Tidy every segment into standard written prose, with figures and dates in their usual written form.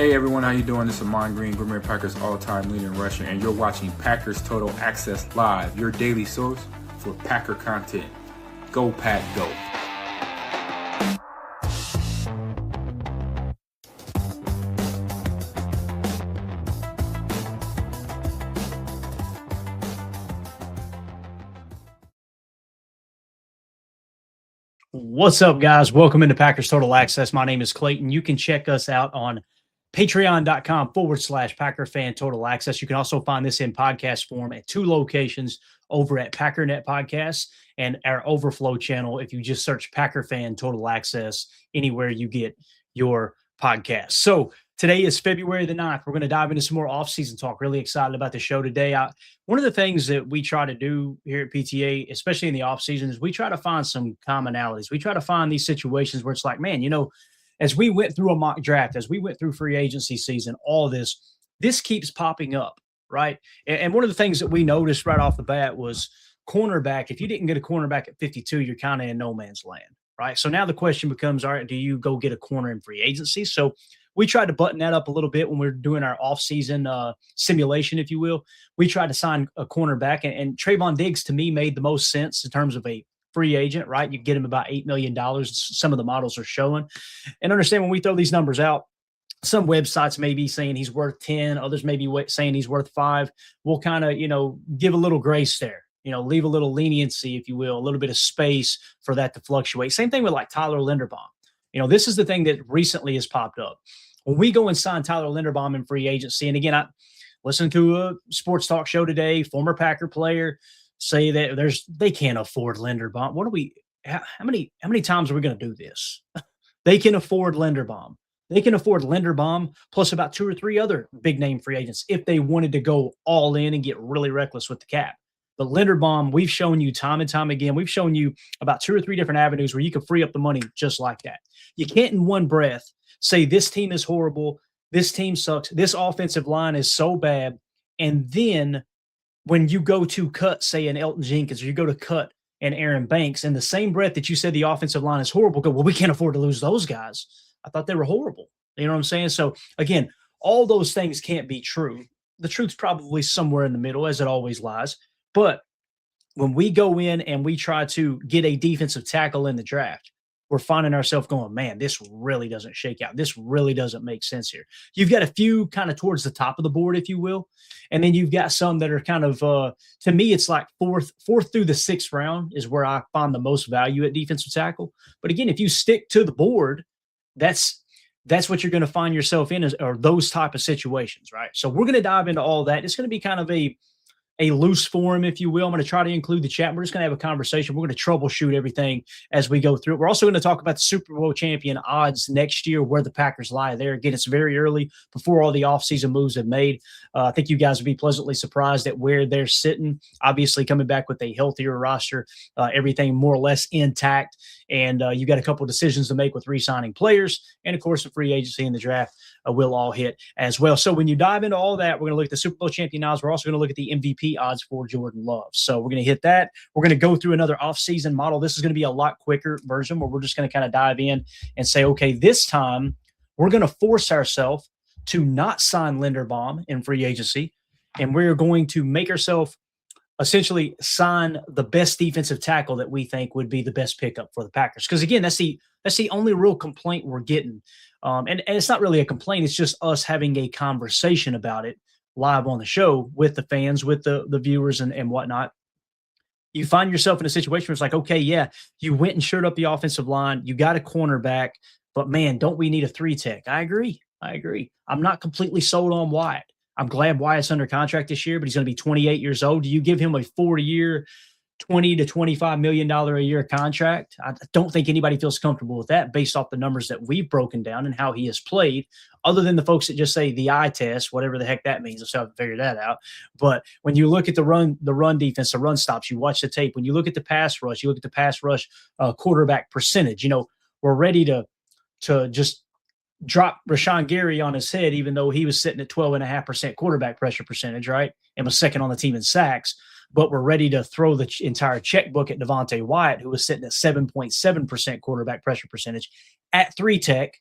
Hey everyone, how you doing? This is Amon Green, Green Bay Packers all-time leader in rushing, and you're watching Packers Total Access Live, your daily source for Packer content. Go Pack, go! What's up, guys? Welcome into Packers Total Access. My name is Clayton. You can check us out on patreon.com/Packer Fan Total Access. You can also find this in podcast form at two locations over at PackerNet Podcasts and our Overflow channel. If you just search Packer Fan Total Access anywhere you get your podcast. So today is February the 9th. We're going to dive into some more offseason talk. Really excited about the show today. One of the things that we try to do here at PTA, especially in the offseason, is we try to find some commonalities. We try to find these situations where it's like, man, as we went through a mock draft, as we went through free agency season, all this keeps popping up, right? And one of the things that we noticed right off the bat was cornerback. If you didn't get a cornerback at 52, you're kind of in no man's land, right? So now the question becomes, all right, do you go get a corner in free agency? So we tried to button that up a little bit when we were doing our offseason simulation, if you will. We tried to sign a cornerback, and Trayvon Diggs, to me, made the most sense in terms of a free agent, right? You get him about $8 million. Some of the models are showing. And understand when we throw these numbers out, some websites may be saying he's worth 10, others may be saying he's worth 5. We'll kind of, give a little grace there, leave a little leniency, if you will, a little bit of space for that to fluctuate. Same thing with like Tyler Linderbaum. This is the thing that recently has popped up. When we go and sign Tyler Linderbaum in free agency, and again, I listened to a sports talk show today, former Packer player, say that they can't afford Linderbaum. How many times are we going to do this? They can afford Linderbaum. They can afford Linderbaum plus about 2 or 3 other big name free agents if they wanted to go all in and get really reckless with the cap. But Linderbaum, we've shown you time and time again, we've shown you about 2 or 3 different avenues where you can free up the money just like that. You can't in one breath say this team is horrible, this team sucks, this offensive line is so bad, and then when you go to cut, say, an Elton Jenkins, or you go to cut an Aaron Banks, in the same breath that you said the offensive line is horrible, go, well, we can't afford to lose those guys. I thought they were horrible. You know what I'm saying? So, again, all those things can't be true. The truth's probably somewhere in the middle, as it always lies. But when we go in and we try to get a defensive tackle in the draft, we're finding ourselves going, man, this really doesn't shake out. This really doesn't make sense here. You've got a few kind of towards the top of the board, if you will. And then you've got some that are kind of, to me, it's like fourth through the 6th round is where I find the most value at defensive tackle. But again, if you stick to the board, that's what you're going to find yourself in, or those type of situations, right? So we're going to dive into all that. It's going to be kind of a loose forum, if you will. I'm going to try to include the chat. We're just going to have a conversation. We're going to troubleshoot everything as we go through it. We're also going to talk about the Super Bowl champion odds next year, where the Packers lie there. Again, it's very early before all the offseason moves have made. I think you guys would be pleasantly surprised at where they're sitting. Obviously, coming back with a healthier roster, everything more or less intact. And you got a couple of decisions to make with re-signing players. And, of course, the free agency and the draft will all hit as well. So when you dive into all that, we're going to look at the Super Bowl champion odds. We're also going to look at the MVP odds for Jordan Love. So we're going to hit that. We're going to go through another offseason model. This is going to be a lot quicker version where we're just going to kind of dive in and say, okay, this time we're going to force ourselves to not sign Linderbaum in free agency, and we're going to make ourselves essentially sign the best defensive tackle that we think would be the best pickup for the Packers. Because again, that's the only real complaint we're getting. And it's not really a complaint. It's just us having a conversation about it live on the show with the fans, with the viewers and whatnot. You find yourself in a situation where it's like, okay, yeah, you went and shored up the offensive line. You got a cornerback, but man, don't we need a 3-tech? I agree. I'm not completely sold on Wyatt. I'm glad Wyatt's under contract this year, but he's going to be 28 years old. Do you give him a 4-year, $20 to $25 million a year contract? I don't think anybody feels comfortable with that based off the numbers that we've broken down and how he has played, other than the folks that just say the eye test, whatever the heck that means. I still have to figure that out. But when you look at the run defense, the run stops, you watch the tape. When you look at the pass rush, you look at the pass rush quarterback percentage. We're ready to just drop Rashawn Gary on his head, even though he was sitting at 12.5% quarterback pressure percentage, right? And was second on the team in sacks. But we're ready to throw the entire checkbook at Devontae Wyatt, who was sitting at 7.7% quarterback pressure percentage at 3-tech,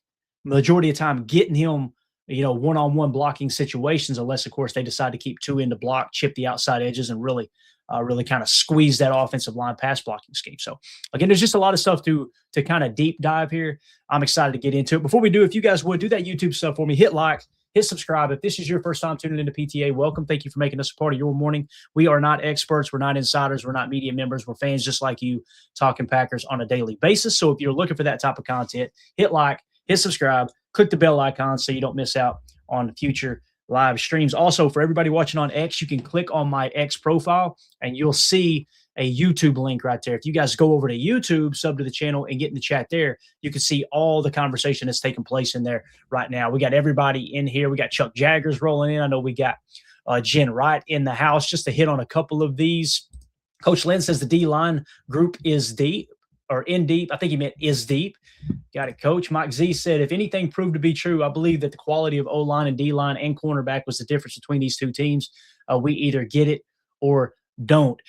majority of the time getting him one-on-one blocking situations, unless, of course, they decide to keep two in the block, chip the outside edges, and really kind of squeeze that offensive line pass blocking scheme. So, again, there's just a lot of stuff to kind of deep dive here. I'm excited to get into it. Before we do, if you guys would, do that YouTube stuff for me. Hit like, hit subscribe. If this is your first time tuning into PTA, welcome. Thank you for making us a part of your morning. We are not experts. We're not insiders. We're not media members. We're fans just like you, talking Packers on a daily basis. So if you're looking for that type of content, hit like, hit subscribe, click the bell icon so you don't miss out on future live streams. Also, for everybody watching on X, you can click on my X profile and you'll see a YouTube link right there. If you guys go over to YouTube, sub to the channel, and get in the chat there, you can see all the conversation that's taking place in there right now. We got everybody in here. We got Chuck Jaggers rolling in. I know we got Jen Wright in the house. Just to hit on a couple of these. Coach Lynn says the D-line group is deep, or in deep. I think he meant is deep. Got it, Coach. Mike Z said, if anything proved to be true, I believe that the quality of O-line and D-line and cornerback was the difference between these two teams. We either get it or don't.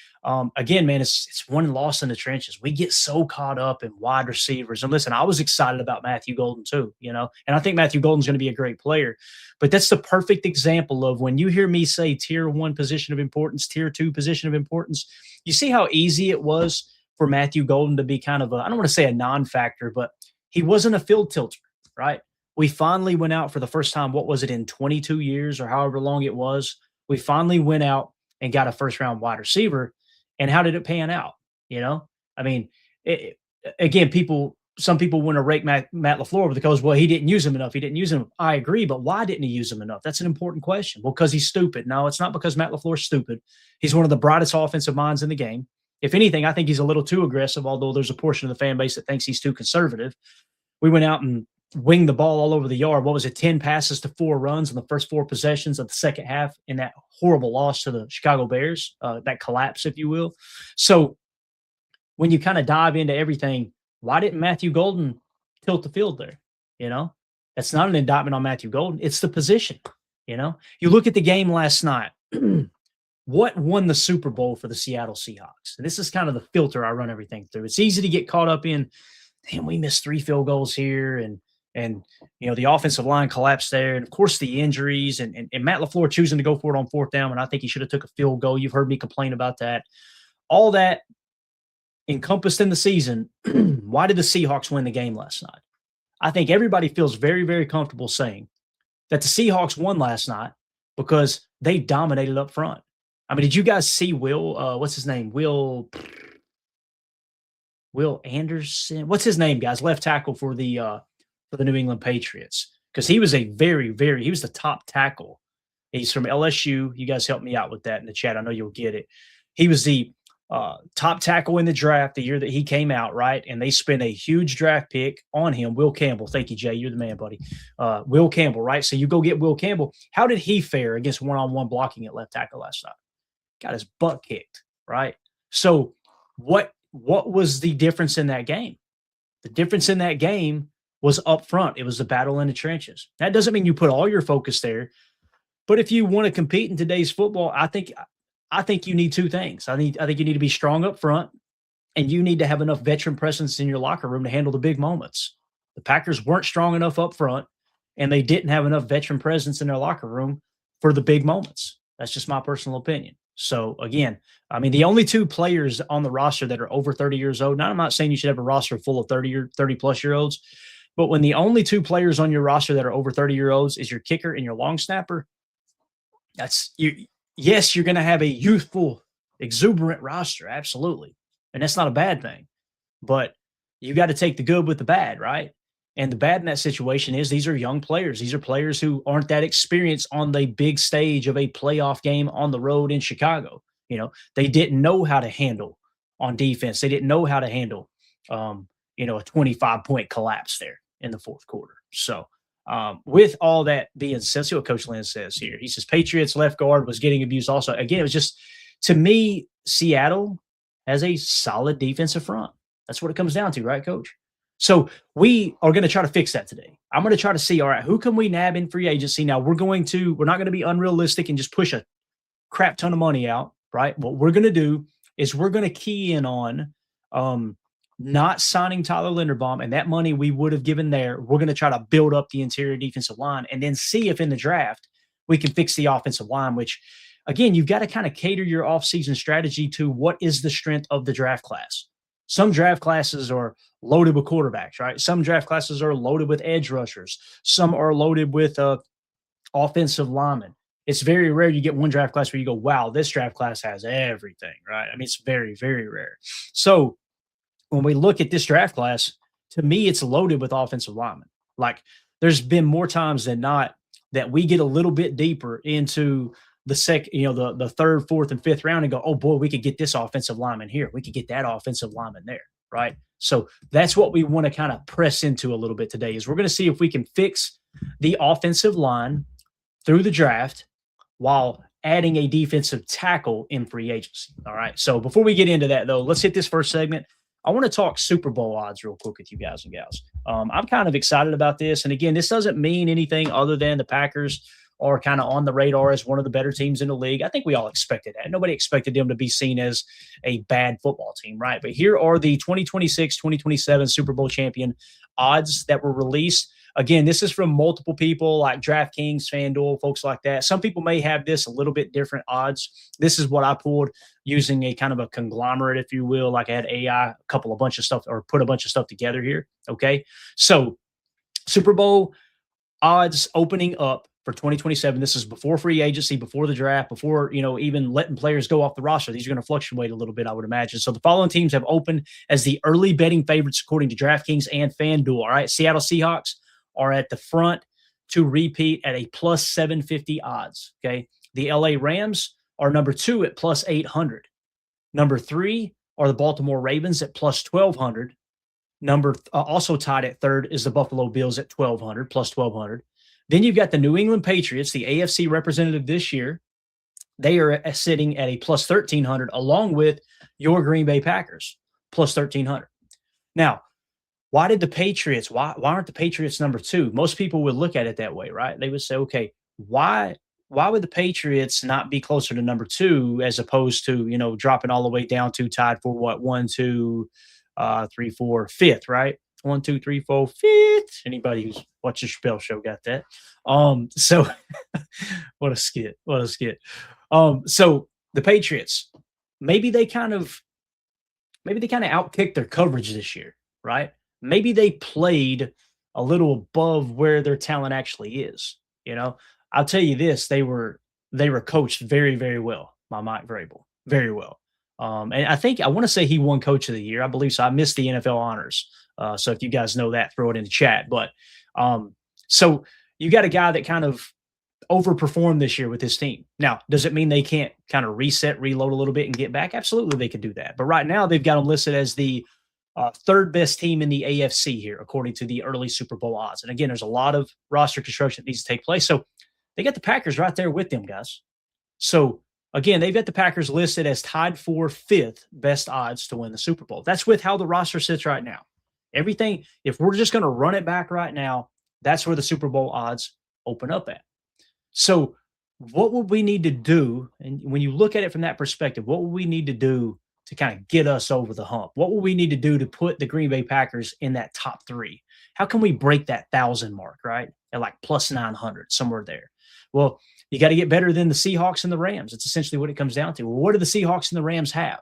Again, man, it's one loss in the trenches. We get so caught up in wide receivers. And listen, I was excited about Matthew Golden too, and I think Matthew Golden's going to be a great player. But that's the perfect example of when you hear me say tier 1 position of importance, tier 2 position of importance, you see how easy it was for Matthew Golden to be kind of I don't want to say a non-factor, but he wasn't a field tilter, right? We finally went out for the first time, what was it, in 22 years or however long it was? We finally went out and got a first-round wide receiver. And how did it pan out? I mean, again, some people want to rake Matt LaFleur because, well, he didn't use him enough. He didn't use him. I agree, but why didn't he use him enough? That's an important question. Well, because he's stupid. No, it's not because Matt LaFleur's stupid. He's one of the brightest offensive minds in the game. If anything, I think he's a little too aggressive, although there's a portion of the fan base that thinks he's too conservative. We went out and winged the ball all over the yard. What was it, 10 passes to 4 runs in the first 4 possessions of the second half in that horrible loss to the Chicago Bears, that collapse, if you will. So when you kind of dive into everything, why didn't Matthew Golden tilt the field there? That's not an indictment on Matthew Golden. It's the position. You look at the game last night. What won the Super Bowl for the Seattle Seahawks? And this is kind of the filter I run everything through. It's easy to get caught up in, damn, we missed 3 field goals here, and the offensive line collapsed there, and of course the injuries, and Matt LaFleur choosing to go for it on 4th down when I think he should have took a field goal. You've heard me complain about that. All that encompassed in the season. Why did the Seahawks win the game last night? I think everybody feels very, very comfortable saying that the Seahawks won last night because they dominated up front. I mean, did you guys see what's his name? Will Anderson? What's his name, guys? Left tackle for the New England Patriots. Because he was he was the top tackle. He's from LSU. You guys help me out with that in the chat. I know you'll get it. He was the top tackle in the draft the year that he came out, right? And they spent a huge draft pick on him, Will Campbell. Thank you, Jay. You're the man, buddy. Will Campbell, right? So you go get Will Campbell. How did he fare against one-on-one blocking at left tackle last night? Got his butt kicked, right? So what was the difference in that game? The difference in that game was up front. It was the battle in the trenches. That doesn't mean you put all your focus there. But if you want to compete in today's football, I think you need 2 things. I think you need to be strong up front, and you need to have enough veteran presence in your locker room to handle the big moments. The Packers weren't strong enough up front, and they didn't have enough veteran presence in their locker room for the big moments. That's just my personal opinion. So, again, I mean, the only 2 players on the roster that are over 30 years old, now I'm not saying you should have a roster full of 30-plus-year-olds, but when the only 2 players on your roster that are over 30-year-olds is your kicker and your long snapper, that's you. Yes, you're going to have a youthful, exuberant roster, absolutely, and that's not a bad thing. But you got to take the good with the bad, right? And the bad in that situation is these are young players. These are players who aren't that experienced on the big stage of a playoff game on the road in Chicago. They didn't know how to handle on defense. They didn't know how to handle, a 25-point collapse there in the 4th quarter. So with all that being said, see what Coach Lynn says here. He says Patriots left guard was getting abused also. Again, it was just, to me, Seattle has a solid defensive front. That's what it comes down to, right, Coach? So we are going to try to fix that today. I'm going to try to see, all right, who can we nab in free agency? Now, we're not going to be unrealistic and just push a crap ton of money out, right? What we're going to do is we're going to key in on not signing Tyler Linderbaum, and that money we would have given there, we're going to try to build up the interior defensive line and then see if in the draft we can fix the offensive line, which, again, you've got to kind of cater your offseason strategy to what is the strength of the draft class. Some draft classes are loaded with quarterbacks, right? Some draft classes are loaded with edge rushers. Some are loaded with offensive linemen. It's very rare you get one draft class where you go, wow, this draft class has everything, right? I mean, it's very, very rare. So when we look at this draft class, to me, it's loaded with offensive linemen. Like, there's been more times than not that we get a little bit deeper into the the third, fourth, and fifth round and go, oh boy, we could get this offensive lineman here. We could get that offensive lineman there, right? So that's what we want to kind of press into a little bit today, is we're going to see if we can fix the offensive line through the draft while adding a defensive tackle in free agency. All right. So before we get into that, though, let's hit this first segment. I want to talk Super Bowl odds real quick with you guys and gals. I'm kind of excited about this. And again, this doesn't mean anything other than the Packers are kind of on the radar as one of the better teams in the league. I think we all expected that. Nobody expected them to be seen as a bad football team, right? But here are the 2026-2027 Super Bowl champion odds that were released. Again, this is from multiple people like DraftKings, FanDuel, folks like that. Some people may have this a little bit different odds. This is what I pulled using a kind of a conglomerate, if you will. Like I had AI, put a bunch of stuff together here. Okay. So Super Bowl odds opening up for 2027. This is before free agency, before the draft, before, even letting players go off the roster. These are going to fluctuate a little bit, I would imagine. So the following teams have opened as the early betting favorites, according to DraftKings and FanDuel. All right. Seattle Seahawks are at the front to repeat at a plus 750 odds. Okay. The LA Rams are number 2 at plus 800. Number 3 are the Baltimore Ravens at plus 1200. Also tied at third is the Buffalo Bills at 1200, plus 1200. Then you've got the New England Patriots, the AFC representative this year. They are sitting at a plus 1300, along with your Green Bay Packers, plus 1300. Now, why aren't the Patriots number 2? Most people would look at it that way, right? They would say, okay, why would the Patriots not be closer to number 2 as opposed to, dropping all the way down to tied for what? 1, 2, 3, 4, 5th, right? 1, 2, 3, 4, 5th. Anybody who's watched the Chappelle Show got that. So what a skit. So the Patriots, maybe they kind of outkicked their coverage this year, right? Maybe they played a little above where their talent actually is. I'll tell you this, they were coached very, very well by Mike Vrabel, very well. And I want to say he won Coach of the Year. I believe so. I missed the NFL honors. So if you guys know that, throw it in the chat. But so you got a guy that kind of overperformed this year with his team. Now, does it mean they can't kind of reset, reload a little bit and get back? Absolutely, they could do that. But right now, they've got them listed as the third best team in the AFC here, according to the early Super Bowl odds. And again, there's a lot of roster construction that needs to take place. So they got the Packers right there with them, guys. So again, they've got the Packers listed as tied for 5th best odds to win the Super Bowl. That's with how the roster sits right now. Everything, if we're just going to run it back right now, that's where the Super Bowl odds open up at. So what would we need to do? And when you look at it from that perspective, what would we need to do to kind of get us over the hump? What would we need to do to put the Green Bay Packers in that top 3? How can we break that 1,000 mark, right? At like plus 900, somewhere there. Well, you got to get better than the Seahawks and the Rams. It's essentially what it comes down to. Well, what do the Seahawks and the Rams have,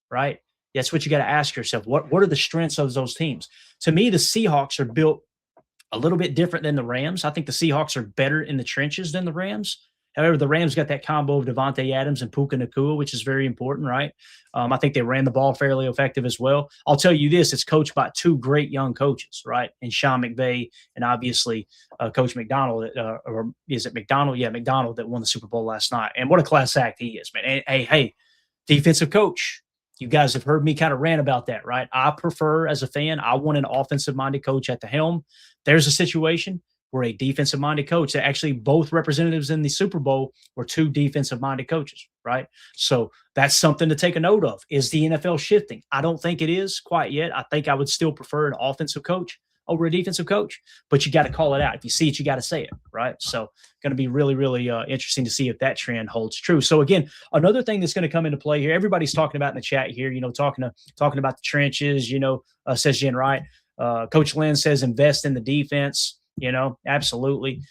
right? That's what you got to ask yourself. What are the strengths of those teams? To me, the Seahawks are built a little bit different than the Rams. I think the Seahawks are better in the trenches than the Rams. However, the Rams got that combo of Devontae Adams and Puka Nacua, which is very important, right? I think they ran the ball fairly effective as well. I'll tell you this, it's coached by 2 great young coaches, right? And Sean McVay and obviously Coach McDonald, or is it McDonald? Yeah, McDonald that won the Super Bowl last night. And what a class act he is, man. And, hey, defensive coach. You guys have heard me kind of rant about that, right? I prefer, as a fan, I want an offensive-minded coach at the helm. There's a situation where a defensive-minded coach, that actually both representatives in the Super Bowl were 2 defensive-minded coaches, right? So that's something to take a note of. Is the NFL shifting? I don't think it is quite yet. I think I would still prefer an offensive coach, over a defensive coach, but you got to call it out. If you see it, you got to say it, right? So going to be really, really interesting to see if that trend holds true. So again, another thing that's going to come into play here, everybody's talking about in the chat here, talking about the trenches, says Jen Wright. Coach Lynn says invest in the defense, absolutely.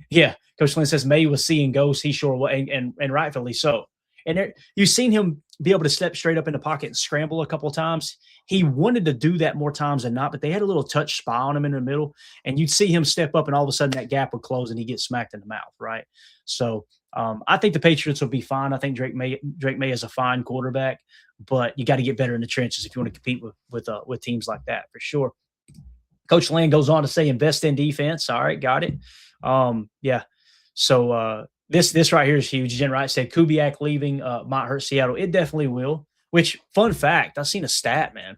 Yeah, Coach Lynn says May was seeing ghosts. He sure was, and rightfully so. And you've seen him be able to step straight up in the pocket and scramble a couple of times. He wanted to do that more times than not, but they had a little touch spy on him in the middle, and you'd see him step up, and all of a sudden that gap would close, and he gets smacked in the mouth, right? So I think the Patriots will be fine. I think Drake May is a fine quarterback, but you got to get better in the trenches if you want to compete with teams like that, for sure. Coach Land goes on to say invest in defense. All right, got it. Yeah. So this right here is huge. Jen Wright said Kubiak leaving might hurt Seattle. It definitely will. Which, fun fact, I've seen a stat, man.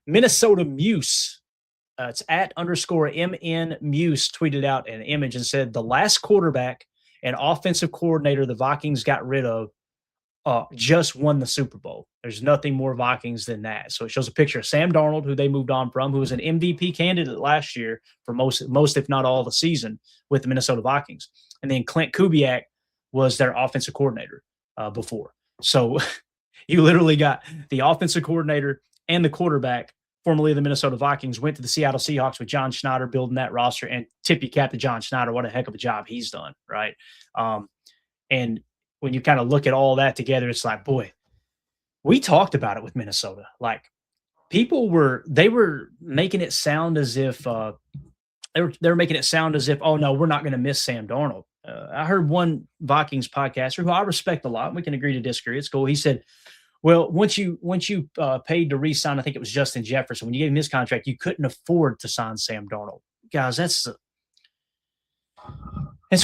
Minnesota Muse, it's @_MN Muse, tweeted out an image and said the last quarterback and offensive coordinator the Vikings got rid of just won the Super Bowl. There's nothing more Vikings than that. So it shows a picture of Sam Darnold, who they moved on from, who was an MVP candidate last year for most, if not all, the season with the Minnesota Vikings. And then Clint Kubiak was their offensive coordinator before. So you literally got the offensive coordinator and the quarterback, formerly of the Minnesota Vikings, went to the Seattle Seahawks with John Schneider building that roster, and tip your cap to John Schneider. What a heck of a job he's done, right? And when you kind of look at all that together, it's like, boy, we talked about it with Minnesota. Like, people were making it sound as if they were making it sound as if, oh no, we're not going to miss Sam Darnold. I heard one Vikings podcaster who I respect a lot, and we can agree to disagree. It's cool. He said, well, once you paid to re-sign, I think it was Justin Jefferson, when you gave him his contract, you couldn't afford to sign Sam Darnold. Guys, that's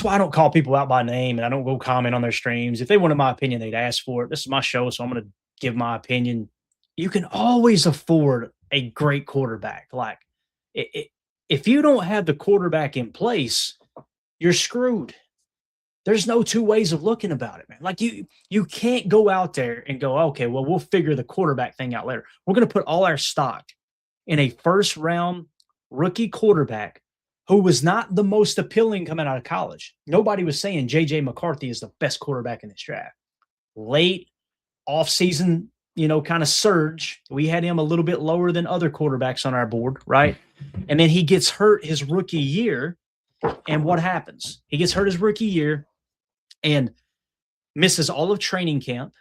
why I don't call people out by name, and I don't go comment on their streams. If they wanted my opinion, they'd ask for it. This is my show, so I'm going to give my opinion. You can always afford a great quarterback. Like, if you don't have the quarterback in place, you're screwed. There's no two ways of looking about it, man. Like, you can't go out there and go, okay, well, we'll figure the quarterback thing out later. We're going to put all our stock in a first-round rookie quarterback who was not the most appealing coming out of college. Nobody was saying J.J. McCarthy is the best quarterback in this draft. Late offseason, kind of surge. We had him a little bit lower than other quarterbacks on our board, right? And then he gets hurt his rookie year. And what happens? He gets hurt his rookie year and misses all of training camp.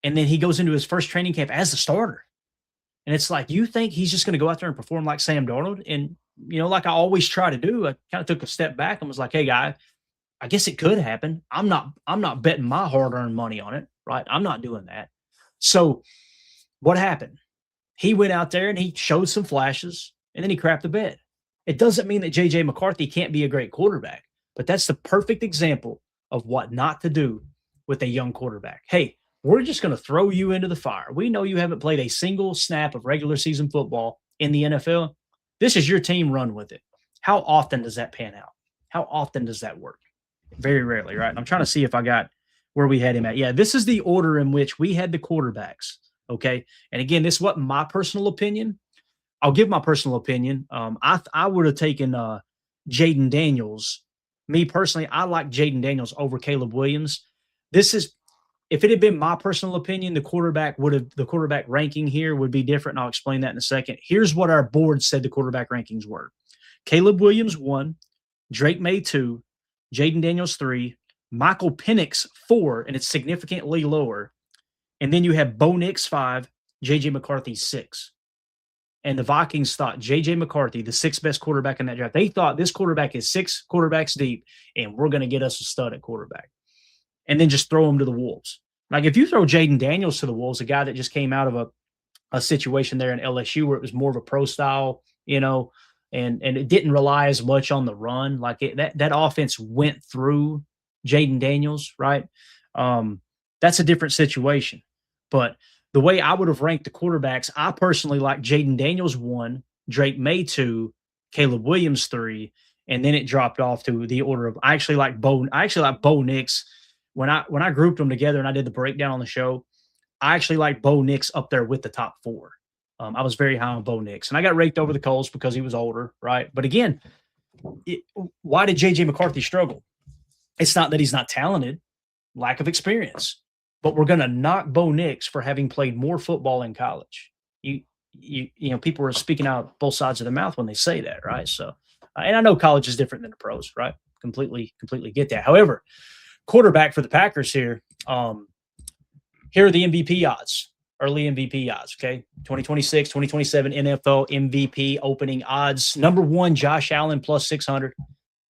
And then he goes into his first training camp as the starter. And it's like, you think he's just going to go out there and perform like Sam Darnold? And, like I always try to do, I kind of took a step back and was like, hey, guy, I guess it could happen. I'm not betting my hard-earned money on it, right? I'm not doing that. So what happened? He went out there and he showed some flashes, and then he crapped the bed. It doesn't mean that J.J. McCarthy can't be a great quarterback, but that's the perfect example of what not to do with a young quarterback. Hey, we're just going to throw you into the fire. We know you haven't played a single snap of regular season football in the NFL. This is your team, run with it. How often does that pan out? How often does that work? Very rarely, right? I'm trying to see if I got where we had him at. Yeah, this is the order in which we had the quarterbacks, okay? And again, this wasn't my personal opinion. I'll give my personal opinion. I would have taken Jaden Daniels. Me personally, I like Jaden Daniels over Caleb Williams. If it had been my personal opinion, the quarterback ranking here would be different, and I'll explain that in a second. Here's what our board said the quarterback rankings were. Caleb Williams 1, Drake May 2, Jaden Daniels 3, Michael Penix 4, and it's significantly lower. And then you have Bo Nix 5, J.J. McCarthy 6. And the Vikings thought J.J. McCarthy, the sixth best quarterback in that draft, they thought this quarterback is 6 quarterbacks deep, and we're going to get us a stud at quarterback. And then just throw him to the Wolves. Like, if you throw Jaden Daniels to the Wolves, a guy that just came out of a situation there in LSU where it was more of a pro style, and it didn't rely as much on the run. Like, that offense went through Jaden Daniels, right? That's a different situation. But the way I would have ranked the quarterbacks, I personally like Jaden Daniels 1, Drake May 2, Caleb Williams 3, and then it dropped off to the order of I actually like Bo Nix. When I grouped them together and I did the breakdown on the show, I actually like Bo Nix up there with the top 4. I was very high on Bo Nix, and I got raked over the coals because he was older, right? But again, why did J.J. McCarthy struggle? It's not that he's not talented, lack of experience, but we're going to knock Bo Nix for having played more football in college. People are speaking out both sides of their mouth when they say that, right? So, and I know college is different than the pros, right? Completely get that. However, quarterback for the Packers here. Here are the MVP odds, early MVP odds. Okay, 2026, 2027 NFL MVP opening odds. Number 1, Josh Allen plus 600.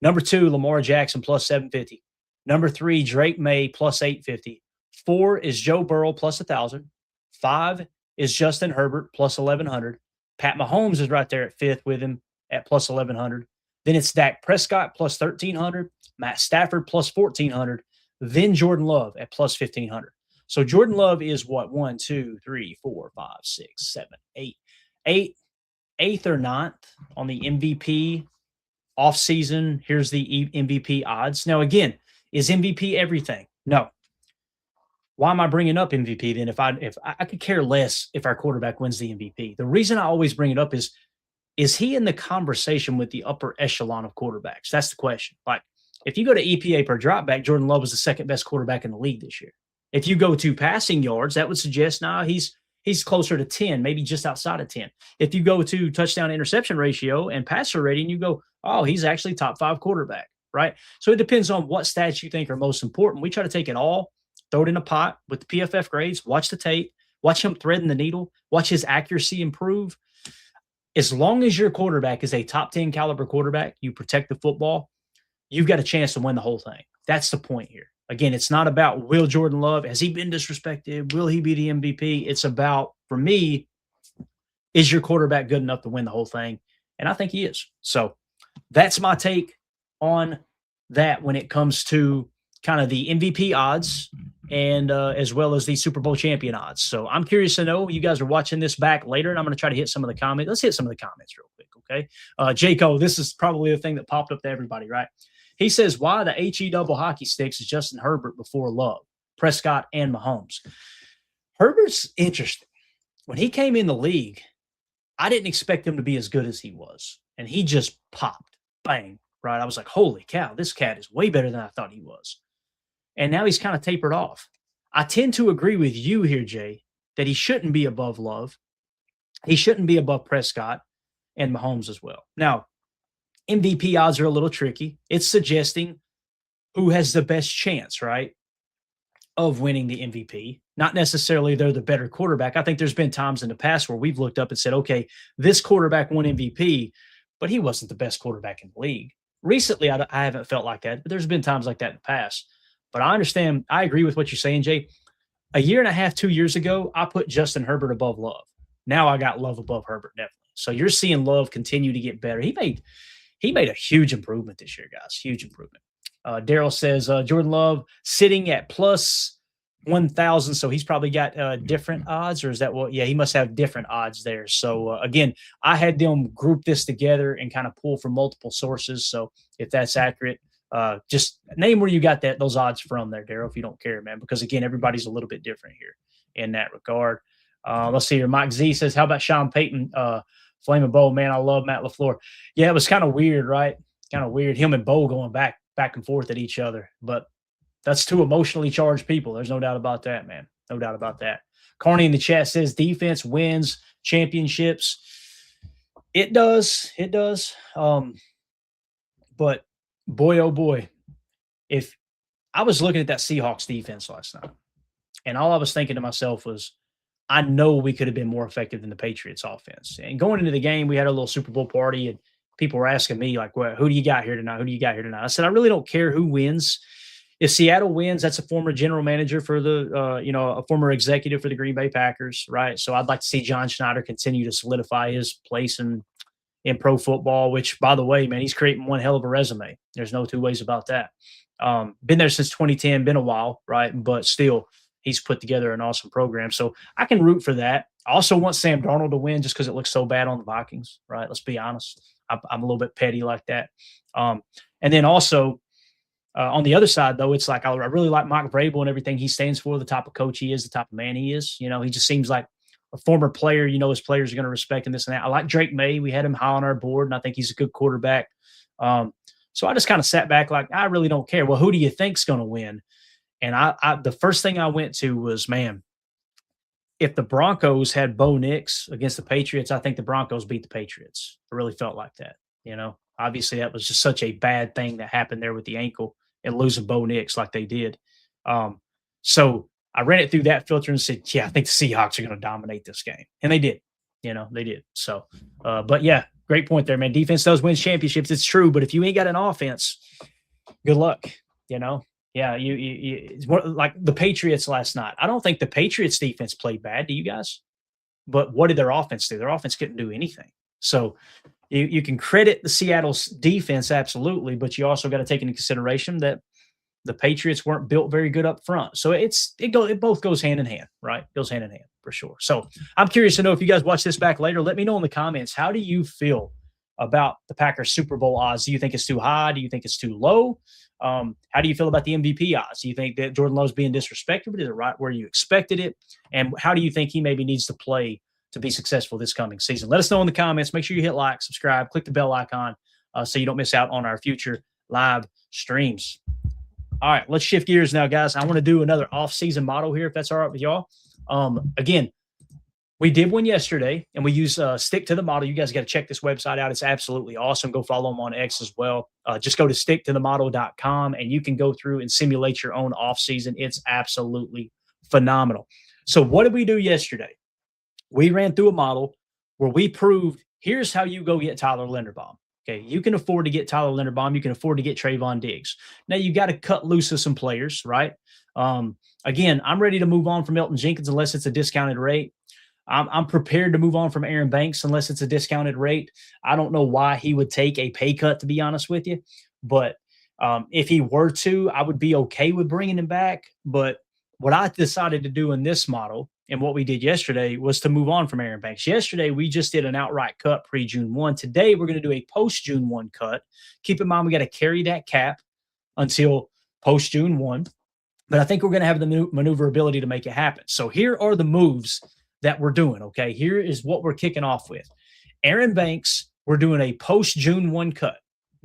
Number 2, Lamar Jackson plus 750. Number 3, Drake May plus 850. 4 is Joe Burrow plus 1,000. 5 is Justin Herbert plus 1,100. Pat Mahomes is right there at 5th with him at plus 1,100. Then it's Dak Prescott plus 1,300. Matt Stafford plus 1,400. Then Jordan Love at plus 1,500. So Jordan Love is what? 1, 2, 3, 4, 5, 6, 7, 8. 8th or 9th on the MVP offseason. Here's the MVP odds. Now, again, is MVP everything? No. Why am I bringing up MVP then? If I could care less if our quarterback wins the MVP. The reason I always bring it up is he in the conversation with the upper echelon of quarterbacks? That's the question. Like, if you go to EPA per dropback, Jordan Love was the second best quarterback in the league this year. If you go to passing yards, that would suggest now he's closer to 10, maybe just outside of 10. If you go to touchdown interception ratio and passer rating, you go, oh, he's actually top 5 quarterback, right? So it depends on what stats you think are most important. We try to take it all, throw it in a pot with the PFF grades, watch the tape, watch him threading the needle, watch his accuracy improve. As long as your quarterback is a top 10 caliber quarterback, you protect the football, you've got a chance to win the whole thing. That's the point here. Again, it's not about will Jordan Love, has he been disrespected? Will he be the MVP? It's about, for me, is your quarterback good enough to win the whole thing? And I think he is. So that's my take on that when it comes to kind of the MVP odds and as well as the Super Bowl champion odds. So I'm curious to know, you guys are watching this back later, and I'm going to try to hit some of the comments. Let's hit some of the comments real quick, okay? Jaco, this is probably the thing that popped up to everybody, right? He says, why the HE double hockey sticks is Justin Herbert before Love, Prescott, and Mahomes. Herbert's interesting. When he came in the league, I didn't expect him to be as good as he was. And he just popped. Bang. Right? I was like, holy cow, this cat is way better than I thought he was. And now he's kind of tapered off. I tend to agree with you here, Jay, that he shouldn't be above Love. He shouldn't be above Prescott and Mahomes as well. Now, MVP odds are a little tricky. It's suggesting who has the best chance, right, of winning the MVP. Not necessarily they're the better quarterback. I think there's been times in the past where we've looked up and said, okay, this quarterback won MVP, but he wasn't the best quarterback in the league. Recently, I haven't felt like that, but there's been times like that in the past. But I understand. I agree with what you're saying, Jay. A year and a half, 2 years ago, I put Justin Herbert above Love. Now I got Love above Herbert, definitely. So you're seeing Love continue to get better. He made a huge improvement this year, guys. Huge improvement. Daryl says Jordan Love sitting at plus 1,000. So he's probably got different odds, or is that what? Yeah, he must have different odds there. So again, I had them group this together and kind of pull from multiple sources. So if that's accurate, just name where you got those odds from there, Daryl, if you don't care, man, because again, everybody's a little bit different here in that regard. Let's see here. Mike Z says, how about Sean Payton? Flaming Bo, man, I love Matt LaFleur. Yeah, it was kind of weird, right? Kind of weird. Him and Bo going back and forth at each other. But that's two emotionally charged people. There's no doubt about that, man. No doubt about that. Carney in the chat says defense wins championships. It does. It does. But boy, oh boy, if I was looking at that Seahawks defense last night, and all I was thinking to myself was, I know we could have been more effective than the Patriots offense. And going into the game, we had a little Super Bowl party, and people were asking me, like, well, who do you got here tonight? Who do you got here tonight? I said, I really don't care who wins. If Seattle wins, that's a former general manager for a former executive for the Green Bay Packers, right? So I'd like to see John Schneider continue to solidify his place in pro football, which, by the way, man, he's creating one hell of a resume. There's no two ways about that. Been there since 2010, been a while, right? But still, he's put together an awesome program. So I can root for that. I also want Sam Darnold to win just because it looks so bad on the Vikings, right? Let's be honest. I'm a little bit petty like that. And then also on the other side, though, it's like I really like Mike Vrabel and everything he stands for, the type of coach he is, the type of man he is. You know, he just seems like a former player, his players are going to respect him, this and that. I like Drake May. We had him high on our board, and I think he's a good quarterback. So I just kind of sat back like, I really don't care. Well, who do you think's going to win? And the first thing I went to was, man, if the Broncos had Bo Nix against the Patriots, I think the Broncos beat the Patriots. I really felt like that. Obviously that was just such a bad thing that happened there with the ankle and losing Bo Nix like they did. So I ran it through that filter and said, yeah, I think the Seahawks are going to dominate this game. And they did. They did. So, but yeah, great point there, man. Defense does win championships. It's true. But if you ain't got an offense, good luck, Yeah, it's more like the Patriots last night. I don't think the Patriots defense played bad. Do you guys? But what did their offense do? Their offense couldn't do anything. So you can credit the Seattle's defense, absolutely, but you also got to take into consideration that the Patriots weren't built very good up front. So it both goes hand in hand, right? It goes hand in hand for sure. So I'm curious to know if you guys watch this back later. Let me know in the comments. How do you feel about the Packers Super Bowl odds? Do you think it's too high? Do you think it's too low? How do you feel about the MVP odds? Do you think that Jordan Love's being disrespected? Is it right where you expected it? And how do you think he maybe needs to play to be successful this coming season? Let us know in the comments. Make sure you hit like, subscribe, click the bell icon so you don't miss out on our future live streams. All right, let's shift gears now, guys. I want to do another off-season model here, if that's all right with y'all. Again, we did one yesterday, and we use Stick to the Model. You guys got to check this website out. It's absolutely awesome. Go follow them on X as well. Just go to sticktothemodel.com, and you can go through and simulate your own offseason. It's absolutely phenomenal. So what did we do yesterday? We ran through a model where we proved, here's how you go get Tyler Linderbaum. Okay, you can afford to get Tyler Linderbaum. You can afford to get Trayvon Diggs. Now, you got to cut loose of some players, right? Again, I'm ready to move on from Elton Jenkins unless it's a discounted rate. I'm prepared to move on from Aaron Banks unless it's a discounted rate. I don't know why he would take a pay cut, to be honest with you. But if he were to, I would be okay with bringing him back. But what I decided to do in this model and what we did yesterday was to move on from Aaron Banks. Yesterday, we just did an outright cut pre-June 1. Today, we're going to do a post-June 1 cut. Keep in mind, we got to carry that cap until post-June 1. But I think we're going to have the maneuverability to make it happen. So here are the moves that we're doing, okay? Here is what we're kicking off with. Aaron Banks, we're doing a post-June 1 cut,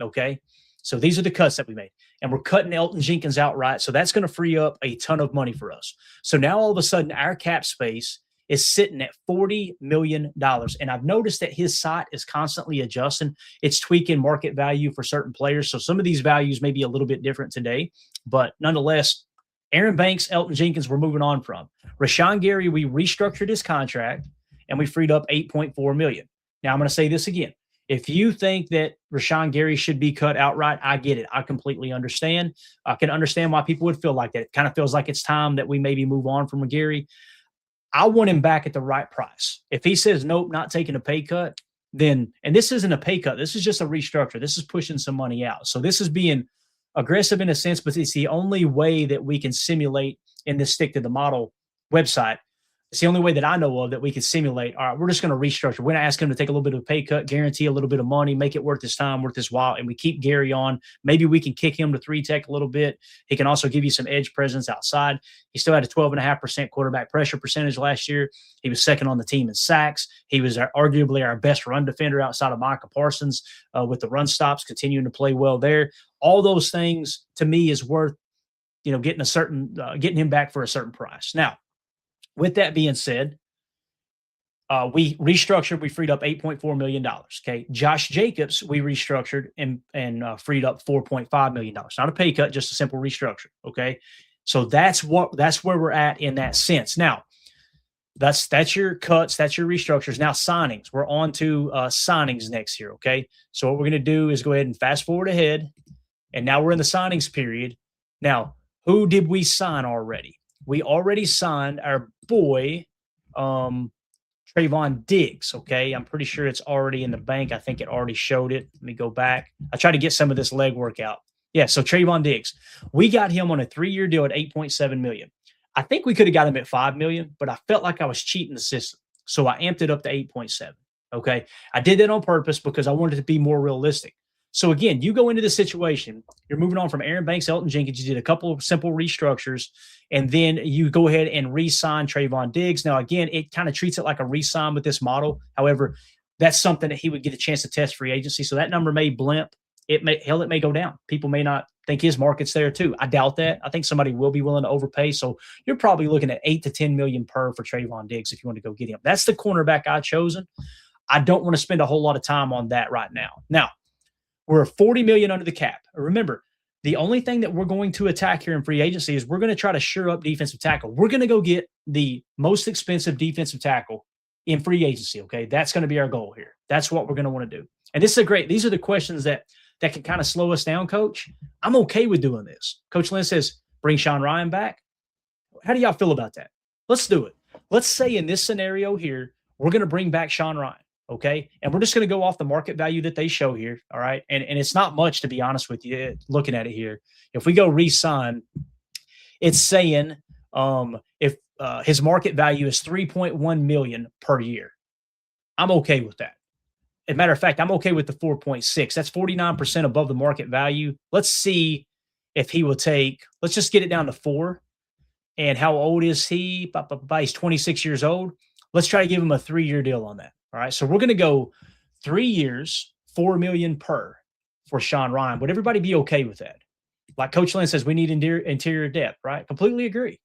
okay? So these are the cuts that we made. And we're cutting Elton Jenkins outright, so that's going to free up a ton of money for us. So now all of a sudden, our cap space is sitting at $40 million. And I've noticed that his site is constantly adjusting. It's tweaking market value for certain players. So some of these values may be a little bit different today. But nonetheless, Aaron Banks, Elton Jenkins, we're moving on from. Rashawn Gary, we restructured his contract, and we freed up $8.4 million. Now, I'm going to say this again. If you think that Rashawn Gary should be cut outright, I get it. I completely understand. I can understand why people would feel like that. It kind of feels like it's time that we maybe move on from Gary. I want him back at the right price. If he says, nope, not taking a pay cut, then, and this isn't a pay cut. This is just a restructure. This is pushing some money out. So this is being aggressive in a sense, but it's the only way that we can simulate in this Stick to the Model website. It's the only way that I know of that we can simulate. All right, we're just going to restructure. We're going to ask him to take a little bit of a pay cut, guarantee a little bit of money, make it worth his time, worth his while, and we keep Gary on. Maybe we can kick him to 3-tech a little bit. He can also give you some edge presence outside. He still had a 12.5% quarterback pressure percentage last year. He was second on the team in sacks. He was arguably our best run defender outside of Micah Parsons with the run stops, continuing to play well there. All those things, to me, is worth getting him back for a certain price. Now, with that being said, we restructured. We freed up $8.4 million. Okay, Josh Jacobs, we restructured and freed up $4.5 million. Not a pay cut, just a simple restructure. Okay, so that's where we're at in that sense. Now, that's your cuts, that's your restructures. Now signings. We're on to signings next here. Okay, so what we're going to do is go ahead and fast forward ahead, and now we're in the signings period. Now, who did we sign already? We already signed our boy, Trayvon Diggs, okay? I'm pretty sure it's already in the bank. I think it already showed it. Let me go back. I tried to get some of this legwork out. Yeah, so Trayvon Diggs. We got him on a 3-year deal at $8.7 million. I think we could have got him at $5 million, but I felt like I was cheating the system. So I amped it up to 8.7, okay? I did that on purpose because I wanted it to be more realistic. So again, you go into the situation, you're moving on from Aaron Banks, Elton Jenkins. You did a couple of simple restructures, and then you go ahead and re-sign Trayvon Diggs. Now, again, it kind of treats it like a re-sign with this model. However, that's something that he would get a chance to test free agency. So that number may blimp. It may go down. People may not think his market's there too. I doubt that. I think somebody will be willing to overpay. So you're probably looking at $8 to $10 million per for Trayvon Diggs if you want to go get him. That's the cornerback I've chosen. I don't want to spend a whole lot of time on that right now. Now, we're $40 million under the cap. Remember, the only thing that we're going to attack here in free agency is we're going to try to shore up defensive tackle. We're going to go get the most expensive defensive tackle in free agency. Okay, that's going to be our goal here. That's what we're going to want to do. And these are the questions that can kind of slow us down, Coach. I'm okay with doing this. Coach Lynn says, bring Sean Ryan back. How do y'all feel about that? Let's do it. Let's say in this scenario here, we're going to bring back Sean Ryan. Okay. And we're just going to go off the market value that they show here. All right. And it's not much, to be honest with you, looking at it here. If we go re-sign, it's saying if his market value is $3.1 million per year. I'm okay with that. As a matter of fact, I'm okay with the 4.6. That's 49% above the market value. Let's see if he will take, let's just get it down to 4. And how old is he? He's 26 years old. Let's try to give him a 3-year deal on that. All right. So we're going to go 3 years, $4 million per for Sean Ryan. Would everybody be okay with that? Like Coach Lynn says, we need interior depth, right? Completely agree.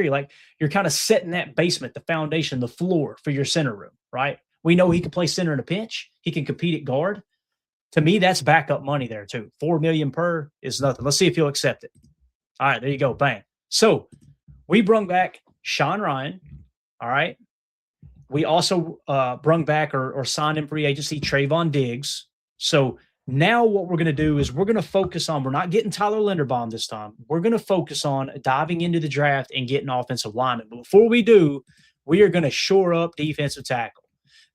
Like you're kind of setting that basement, the foundation, the floor for your center room, right? We know he can play center in a pinch. He can compete at guard. To me, that's backup money there too. $4 million per is nothing. Let's see if he'll accept it. All right, there you go. Bang. So we brung back Sean Ryan. All right. We also brung back or signed in free agency Trayvon Diggs. So now what we're going to do is we're going to focus on, we're not getting Tyler Linderbaum this time. We're going to focus on diving into the draft and getting offensive linemen. But before we do, we are going to shore up defensive tackle.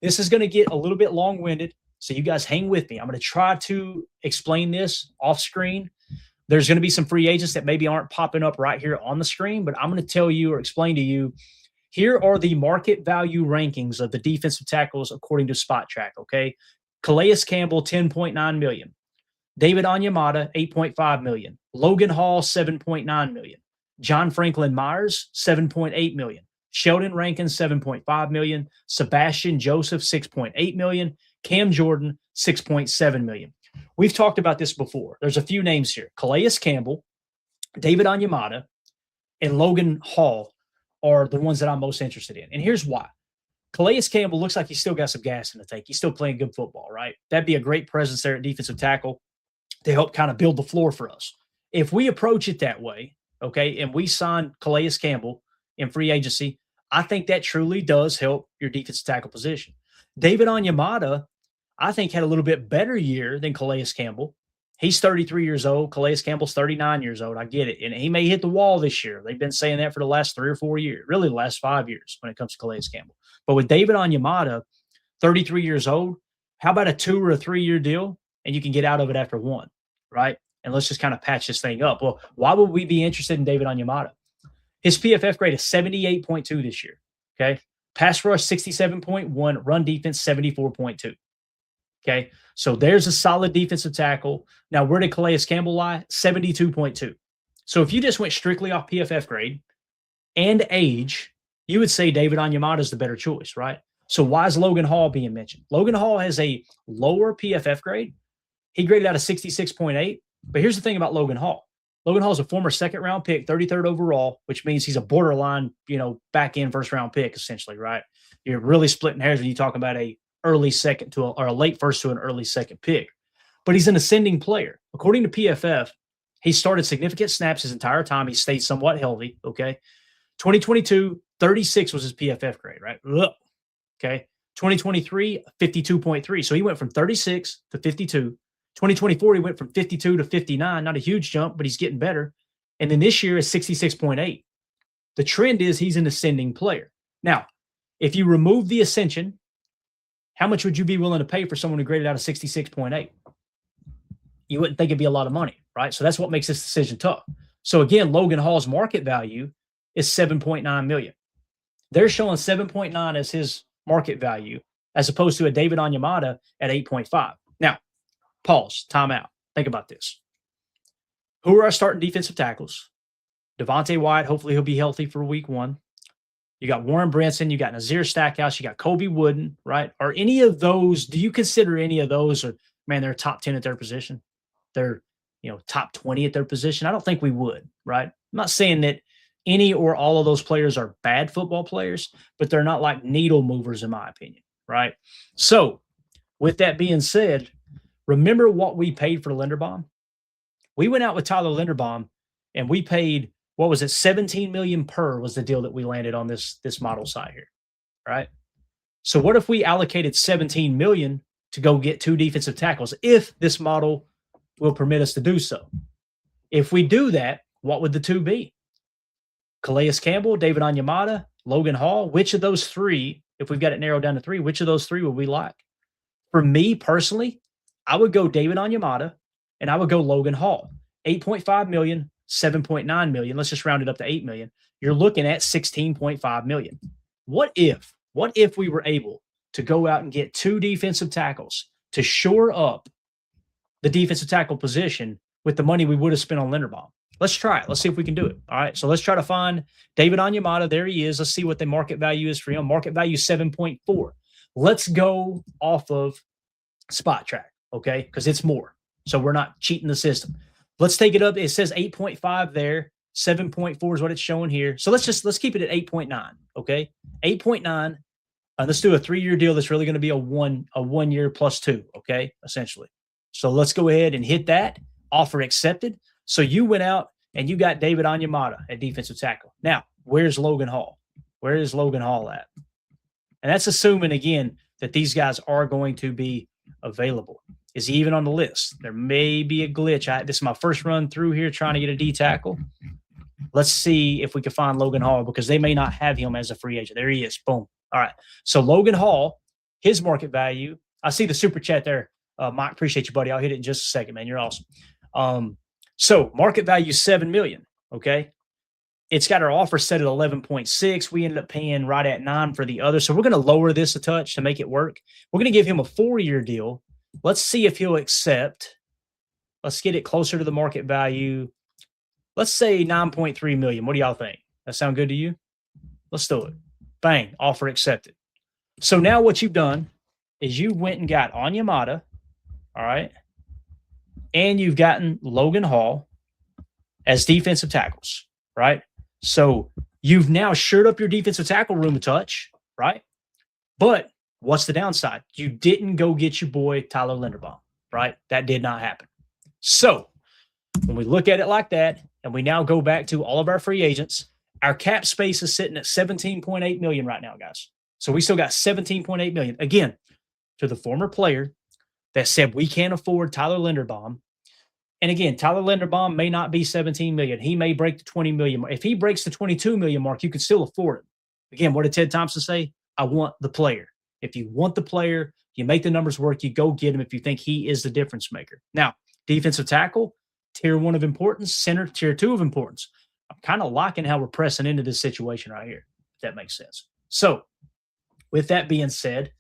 This is going to get a little bit long-winded, so you guys hang with me. I'm going to try to explain this off screen. There's going to be some free agents that maybe aren't popping up right here on the screen, but I'm going to tell you or explain to you, here are the market value rankings of the defensive tackles according to Spot Track, okay? Calais Campbell, $10.9 million. David Onyemata, $8.5 million. Logan Hall, $7.9 million. John Franklin Myers, $7.8 million. Sheldon Rankin, $7.5 million. Sebastian Joseph, $6.8 million. Cam Jordan, $6.7 million. We've talked about this before. There's a few names here. Calais Campbell, David Onyemata, and Logan Hall are the ones that I'm most interested in. And here's why. Calais Campbell looks like he's still got some gas in the tank. He's still playing good football, right? That'd be a great presence there at defensive tackle to help kind of build the floor for us. If we approach it that way, okay, and we sign Calais Campbell in free agency, I think that truly does help your defensive tackle position. David Onyemata, I think, had a little bit better year than Calais Campbell. He's 33 years old. Calais Campbell's 39 years old. I get it. And he may hit the wall this year. They've been saying that for the last 3 or 4 years, really the last 5 years when it comes to Calais Campbell. But with David Onyemata, 33 years old, how about a 2 or a 3-year deal? And you can get out of it after 1, right? And let's just kind of patch this thing up. Well, why would we be interested in David Onyemata? His PFF grade is 78.2 this year, okay? Pass rush, 67.1. Run defense, 74.2. Okay, so there's a solid defensive tackle. Now, where did Calais Campbell lie? 72.2. So if you just went strictly off PFF grade and age, you would say David Onyemata is the better choice, right? So why is Logan Hall being mentioned? Logan Hall has a lower PFF grade. He graded out a 66.8. But here's the thing about Logan Hall. Logan Hall is a former second-round pick, 33rd overall, which means he's a borderline, back-end first-round pick, essentially, right? You're really splitting hairs when you talk about a early second or a late first to an early second pick. But he's an ascending player. According to PFF, he started significant snaps his entire time. He stayed somewhat healthy, okay? 2022, 36 was his PFF grade, right? Ugh. Okay. 2023, 52.3. So he went from 36 to 52. 2024, he went from 52 to 59. Not a huge jump, but he's getting better. And then this year is 66.8. The trend is he's an ascending player. Now, if you remove the ascension, how much would you be willing to pay for someone who graded out a 66.8? You wouldn't think it'd be a lot of money, right? So that's what makes this decision tough. So again, Logan Hall's market value is $7.9 million. They're showing 7.9 as his market value, as opposed to a David Onyemata at 8.5. Now, Pause. Time out. Think about this. Who are our starting defensive tackles? Devontae Wyatt, hopefully he'll be healthy for week 1. You got Warren Brinson, you got Nazir Stackhouse, you got Kobe Wooden, right? Are any of those, do you consider any of those, or man, they're top 10 at their position? They're, top 20 at their position? I don't think we would, right? I'm not saying that any or all of those players are bad football players, but they're not like needle movers, in my opinion, right? So, with that being said, remember what we paid for Linderbaum? We went out with Tyler Linderbaum, and we paid, what was it, $17 million per was the deal that we landed on this model side here, right? So what if we allocated $17 million to go get 2 defensive tackles, if this model will permit us to do so? If we do that, what would the 2 be? Calais Campbell, David Onyemata, Logan Hall. Which of those 3, if we've got it narrowed down to 3, which of those 3 would we like? For me personally, I would go David Onyemata and I would go Logan Hall. 8.5 million, 7.9 million. Let's just round it up to 8 million. You're looking at 16.5 million. What if we were able to go out and get 2 defensive tackles to shore up the defensive tackle position with the money we would have spent on Linderbaum? Let's try it. Let's see if we can do it. All right. So let's try to find David Onyemata. There he is. Let's see what the market value is for him. Market value 7.4. Let's go off of Spot Track, okay? Because it's more. So we're not cheating the system. Let's take it up. It says 8.5 there. 7.4 is what it's showing here. So let's keep it at 8.9, okay? 8.9. Let's do a 3-year deal that's really going to be a 1 year plus 2, okay? Essentially. So let's go ahead and hit that. Offer accepted. So you went out and you got David Onyemata at defensive tackle. Now, where's Logan Hall? Where is Logan Hall at? And that's assuming, again, that these guys are going to be available. Is he even on the list? There may be a glitch. This is my first run through here trying to get a D tackle. Let's see if we can find Logan Hall, because they may not have him as a free agent. There he is. Boom. All right. So Logan Hall, his market value. I see the super chat there. Mike, appreciate you, buddy. I'll hit it in just a second, man. You're awesome. So market value $7 million. Okay. It's got our offer set at 11.6. We ended up paying right at 9 for the other. So we're going to lower this a touch to make it work. We're going to give him a 4-year deal. Let's see if he'll accept. Let's get it closer to the market value. Let's say 9.3 million. What do y'all think? That sound good to you? Let's do it. Bang. Offer accepted. So now what you've done is you went and got Onyemata. All right. And you've gotten Logan Hall as defensive tackles, right? So you've now shored up your defensive tackle room a touch, right? But what's the downside? You didn't go get your boy Tyler Linderbaum, right? That did not happen. So when we look at it like that, and we now go back to all of our free agents, our cap space is sitting at 17.8 million right now, guys. So we still got 17.8 million. Again, to the former player that said we can't afford Tyler Linderbaum. And again, Tyler Linderbaum may not be 17 million. He may break the 20 million. If he breaks the 22 million mark, you can still afford him. Again, what did Ted Thompson say? I want the player. If you want the player, you make the numbers work, you go get him if you think he is the difference maker. Now, defensive tackle, tier 1 of importance, center, tier 2 of importance. I'm kind of liking how we're pressing into this situation right here, if that makes sense. So, with that being said,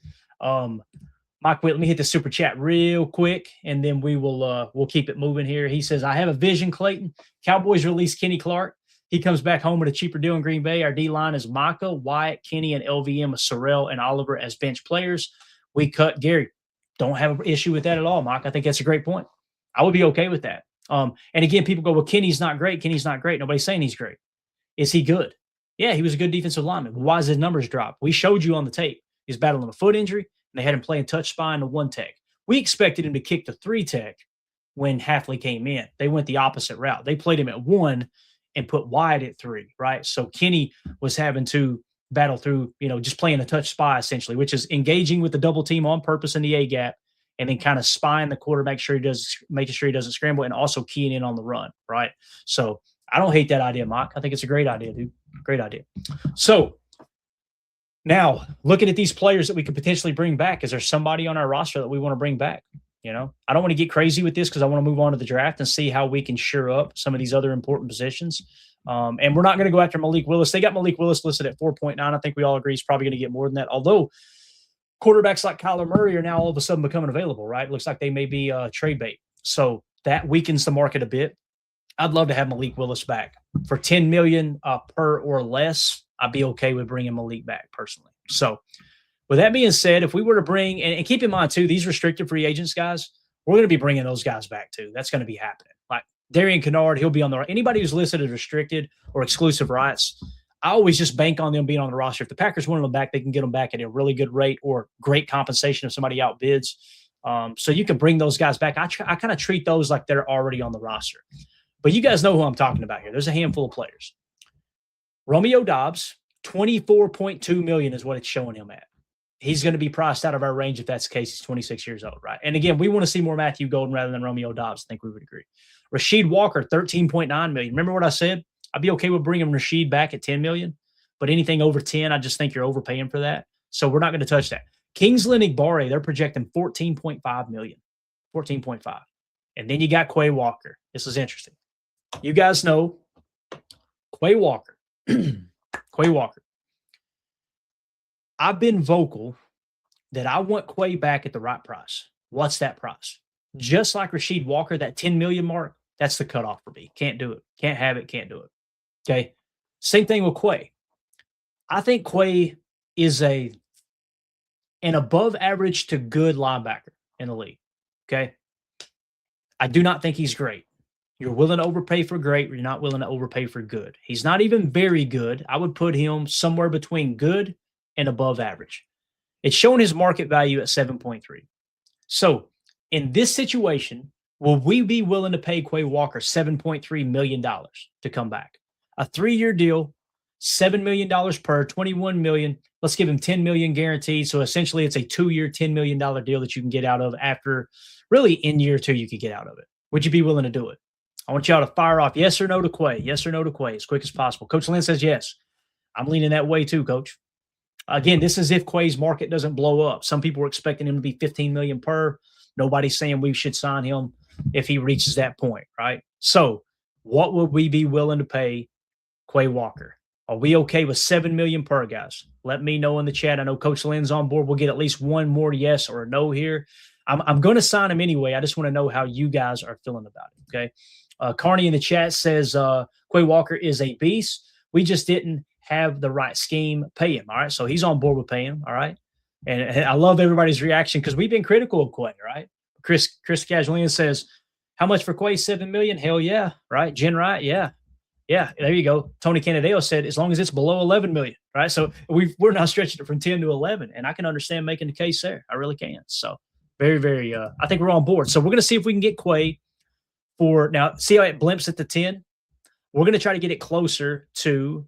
Mike, wait, let me hit the super chat real quick, and then we'll keep it moving here. He says, I have a vision, Clayton. Cowboys release Kenny Clark. He comes back home at a cheaper deal in Green Bay. Our D-line is Micah, Wyatt, Kenny, and LVM, Sorrell, and Oliver as bench players. We cut Gary. Don't have an issue with that at all, Mike. I think that's a great point. I would be okay with that. And again, people go, well, Kenny's not great. Kenny's not great. Nobody's saying he's great. Is he good? Yeah, he was a good defensive lineman. Why does his numbers drop? We showed you on the tape. He's battling a foot injury, and they had him playing touch spy to 1 tech. We expected him to kick the 3 tech when Hafley came in. They went the opposite route. They played him at 1 and put Wyatt at 3, right? So Kenny was having to battle through, just playing a touch spy essentially, which is engaging with the double team on purpose in the A gap, and then kind of spying the quarter, making sure he doesn't scramble, and also keying in on the run, right? So I don't hate that idea, Mike. I think it's a great idea, dude. Great idea. So now, looking at these players that we could potentially bring back, is there somebody on our roster that we want to bring back? I don't want to get crazy with this because I want to move on to the draft and see how we can shore up some of these other important positions. And we're not going to go after Malik Willis. They got Malik Willis listed at 4.9. I think we all agree he's probably going to get more than that. Although quarterbacks like Kyler Murray are now all of a sudden becoming available, right? It looks like they may be trade bait. So that weakens the market a bit. I'd love to have Malik Willis back for $10 million per or less. I'd be okay with bringing Malik back personally. So with that being said, if we were to bring, and keep in mind too, these restricted free agents guys, we're going to be bringing those guys back too. That's going to be happening. Like Darian Kennard, he'll be on the, anybody who's listed as restricted or exclusive rights, I always just bank on them being on the roster. If the Packers want them back, they can get them back at a really good rate or great compensation if somebody outbids. So you can bring those guys back. I kind of treat those like they're already on the roster. But you guys know who I'm talking about here. There's a handful of players. Romeo Doubs, $24.2 million is what it's showing him at. He's going to be priced out of our range if that's the case. He's 26 years old, right? And again, we want to see more Matthew Golden rather than Romeo Doubs. I think we would agree. Rasheed Walker, $13.9 million. Remember what I said? I'd be okay with bringing Rasheed back at $10 million, but anything over 10, I just think you're overpaying for that. So we're not going to touch that. Kingsland Igbare, they're projecting $14.5 million. 14.5. And then you got Quay Walker. This is interesting. You guys know Quay Walker. Quay Walker. I've been vocal that I want Quay back at the right price. What's that price? Just like Rasheed Walker, that $10 million mark, that's the cutoff for me. Can't do it. Can't have it. Can't do it. Okay. Same thing with Quay. I think Quay is an above average to good linebacker in the league. Okay. I do not think he's great. You're willing to overpay for great, or you're not willing to overpay for good. He's not even very good. I would put him somewhere between good and above average. It's showing his market value at 7.3. So in this situation, will we be willing to pay Quay Walker $7.3 million to come back? A 3-year deal, $7 million per, $21 million. Let's give him $10 million guaranteed. So essentially it's a 2-year, $10 million deal that you can get out of after, really in year 2, you could get out of it. Would you be willing to do it? I want y'all to fire off yes or no to Quay. Yes or no to Quay as quick as possible. Coach Lynn says yes. I'm leaning that way too, Coach. Again, this is if Quay's market doesn't blow up. Some people were expecting him to be $15 million per. Nobody's saying we should sign him if he reaches that point, right? So what would we be willing to pay Quay Walker? Are we okay with $7 million per, guys? Let me know in the chat. I know Coach Lynn's on board. We'll get at least one more yes or a no here. I'm going to sign him anyway. I just want to know how you guys are feeling about it, okay? Carney in the chat says Quay Walker is a beast. We just didn't have the right scheme. Pay him, all right? So he's on board with paying him, all right? And I love everybody's reaction because we've been critical of Quay, right? Chris Casualian says, how much for Quay? $7 million? Hell yeah, right? Jen Wright, yeah. Yeah, there you go. Tony Canadeo said, as long as it's below $11 million, right? So we're now stretching it from 10 to 11, and I can understand making the case there. I really can. So very, very, I think we're on board. So we're going to see if we can get Quay for, now, see how it blimps at the 10? We're going to try to get it closer to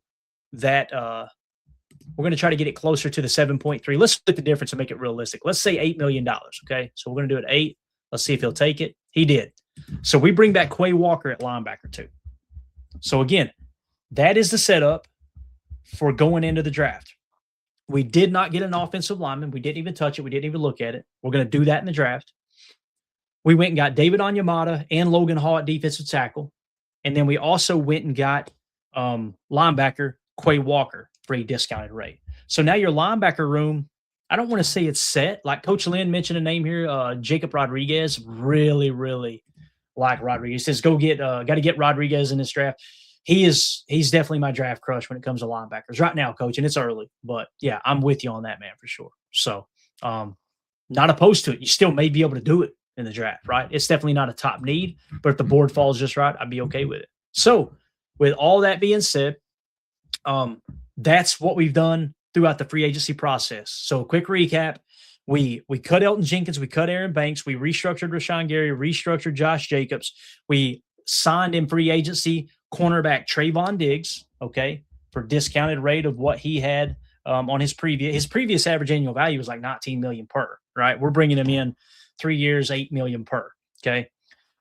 that. We're going to try to get it closer to the 7.3. Let's split the difference and make it realistic. Let's say $8 million, okay? So we're going to do it 8. Let's see if he'll take it. He did. So we bring back Quay Walker at linebacker too. So again, that is the setup for going into the draft. We did not get an offensive lineman. We didn't even touch it. We didn't even look at it. We're going to do that in the draft. We went and got David Onyemata and Logan Hall at defensive tackle. And then we also went and got linebacker Quay Walker for a discounted rate. So now your linebacker room, I don't want to say it's set. Like Coach Lynn mentioned a name here, Jacob Rodriguez. Really, really like Rodriguez. He says, got to get Rodriguez in this draft. He's definitely my draft crush when it comes to linebackers right now, Coach, and it's early. But, yeah, I'm with you on that, man, for sure. So, not opposed to it. You still may be able to do it in the draft, right? It's definitely not a top need, but if the board falls just right, I'd be okay with it. So, with all that being said, that's what we've done throughout the free agency process. So, a quick recap. We cut Elton Jenkins, we cut Aaron Banks, we restructured Rashawn Gary, restructured Josh Jacobs. We signed in free agency cornerback Trayvon Diggs, okay, for discounted rate of what he had on his previous average annual value was like $19 million per, right? We're bringing him in 3 years, $8 million per, okay?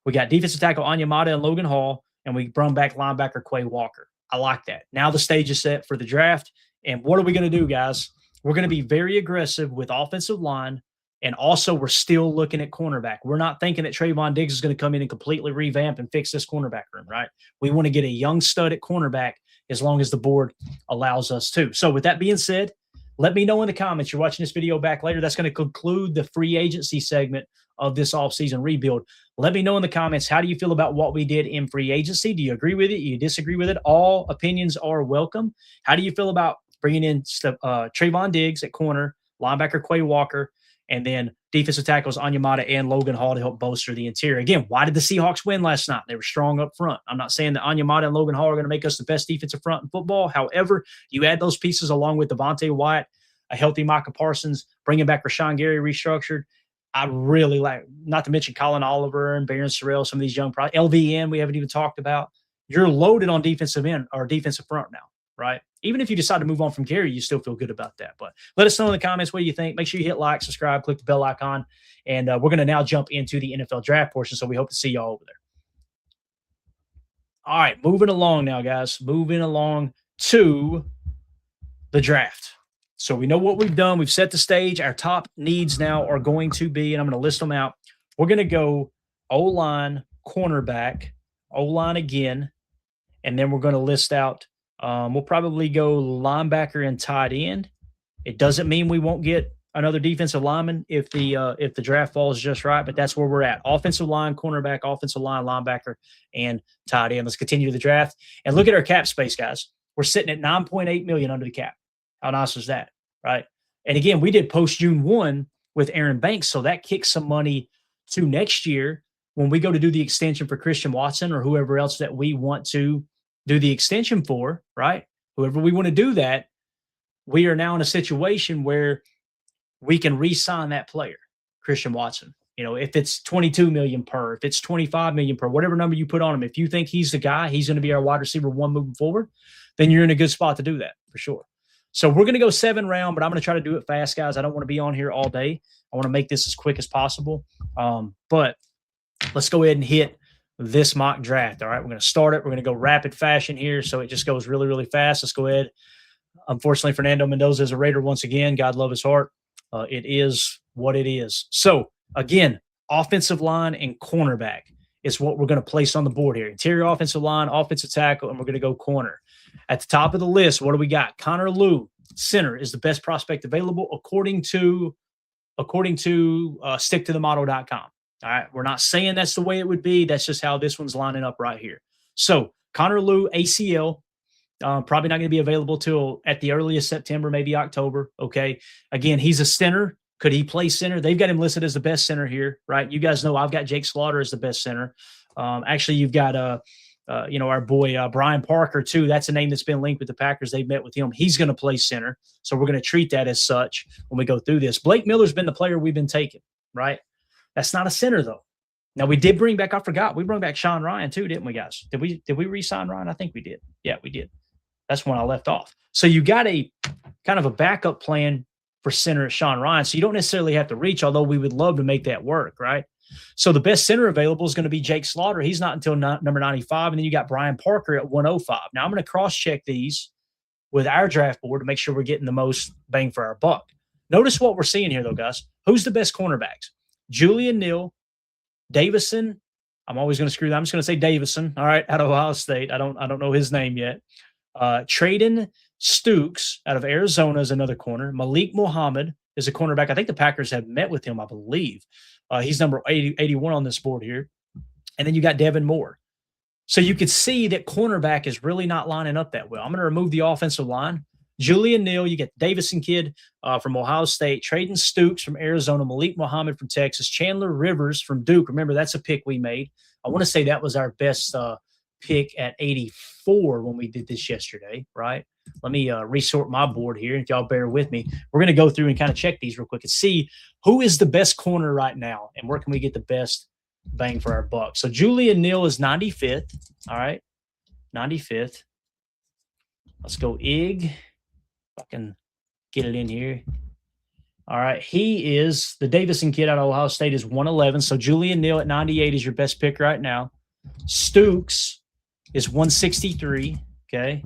We got defensive tackle Onyemata and Logan Hall, and we brought back linebacker Quay Walker. I like that. Now the stage is set for the draft, and what are we going to do, guys? We're going to be very aggressive with offensive line, and also we're still looking at cornerback. We're not thinking that Trayvon Diggs is going to come in and completely revamp and fix this cornerback room, right? We want to get a young stud at cornerback as long as the board allows us to. So with that being said, Let me know in the comments. You're watching this video back later. That's going to conclude the free agency segment of this offseason rebuild. Let me know in the comments, how do you feel about what we did in free agency? Do you agree with it? Do you disagree with it? All opinions are welcome. How do you feel about bringing in Trayvon Diggs at corner, linebacker Quay Walker, and then defensive tackles Onyemata and Logan Hall to help bolster the interior? Again, why did the Seahawks win last night? They were strong up front. I'm not saying that Onyemata and Logan Hall are going to make us the best defensive front in football. However, you add those pieces along with Devontae Wyatt, a healthy Micah Parsons, bringing back Rashawn Gary restructured. I really like, not to mention Colin Oliver and Barron Sorrell, some of these young LVN we haven't even talked about. You're loaded on defensive end or defensive front now, right? Even if you decide to move on from Gary, you still feel good about that. But let us know in the comments what you think. Make sure you hit like, subscribe, click the bell icon. And we're going to now jump into the NFL draft portion. So we hope to see y'all over there. All right, moving along now, guys. Moving along to the draft. So we know what we've done. We've set the stage. Our top needs now are going to be, and I'm going to list them out. We're going to go O-line, cornerback, O-line again, and then we're going to list out, we'll probably go linebacker and tight end. It doesn't mean we won't get another defensive lineman if the draft falls just right, but that's where we're at. Offensive line, cornerback, offensive line, linebacker, and tight end. Let's continue the draft. And look at our cap space, guys. We're sitting at $9.8 million under the cap. How nice is that, right? And again, we did post June 1 with Aaron Banks, so that kicks some money to next year when we go to do the extension for Christian Watson or whoever else that we want to do the extension for, right? Whoever we want to do that, we are now in a situation where we can re-sign that player, Christian Watson. You know, if it's $22 million per, if it's $25 million per, whatever number you put on him, if you think he's the guy, he's going to be our wide receiver 1 moving forward, then you're in a good spot to do that for sure. So we're going to go 7 round, but I'm going to try to do it fast, guys. I don't want to be on here all day. I want to make this as quick as possible. But let's go ahead and hit this mock draft. All right, we're going to start it. We're going to go rapid fashion here, so it just goes really, really fast. Let's go ahead. Unfortunately, Fernando Mendoza is a Raider once again. God love his heart. It is what it is. So, again, offensive line and cornerback is what we're going to place on the board here. Interior offensive line, offensive tackle, and we're going to go corner. At the top of the list, what do we got? Connor Lew, center, is the best prospect available according to sticktothemotto.com. All right, we're not saying that's the way it would be. That's just how this one's lining up right here. So Connor Lew, ACL, probably not going to be available till at the earliest September, maybe October. Okay, again, he's a center. Could he play center? They've got him listed as the best center here, right? You guys know I've got Jake Slaughter as the best center. Actually, you've got our boy Brian Parker too. That's a name that's been linked with the Packers. They've met with him. He's going to play center, so we're going to treat that as such when we go through this. Blake Miller's been the player we've been taking, right? That's not a center though. Now we did bring back. I forgot we brought back Sean Ryan too, didn't we, guys? Did we re-sign Ryan? I think we did. Yeah, we did. That's when I left off. So you got a kind of a backup plan for center at Sean Ryan. So you don't necessarily have to reach, although we would love to make that work, right? So the best center available is going to be Jake Slaughter. He's not until number 95. And then you got Brian Parker at 105. Now I'm going to cross-check these with our draft board to make sure we're getting the most bang for our buck. Notice what we're seeing here, though, guys. Who's the best cornerbacks? Julian Neal, Davison. I'm always going to screw that. I'm just going to say Davison, all right, out of Ohio State. I don't know his name yet. Traden Stukes out of Arizona is another corner. Malik Muhammad is a cornerback. I think the Packers have met with him, I believe. He's number 81 on this board here. And then you got Devin Moore. So you could see that cornerback is really not lining up that well. I'm going to remove the offensive line. Julian Neal, you get the Davison kid from Ohio State, Traden Stukes from Arizona, Malik Muhammad from Texas, Chandler Rivers from Duke. Remember, that's a pick we made. I want to say that was our best pick at 84 when we did this yesterday, right? Let me resort my board here. If y'all bear with me, we're going to go through and kind of check these real quick and see who is the best corner right now and where can we get the best bang for our buck. So Julian Neal is 95th. All right. 95th. Let's go Ig. If I can get it in here. All right. He is the Davison kid out of Ohio State is 111. So Julian Neal at 98 is your best pick right now. Stukes is 163. Okay.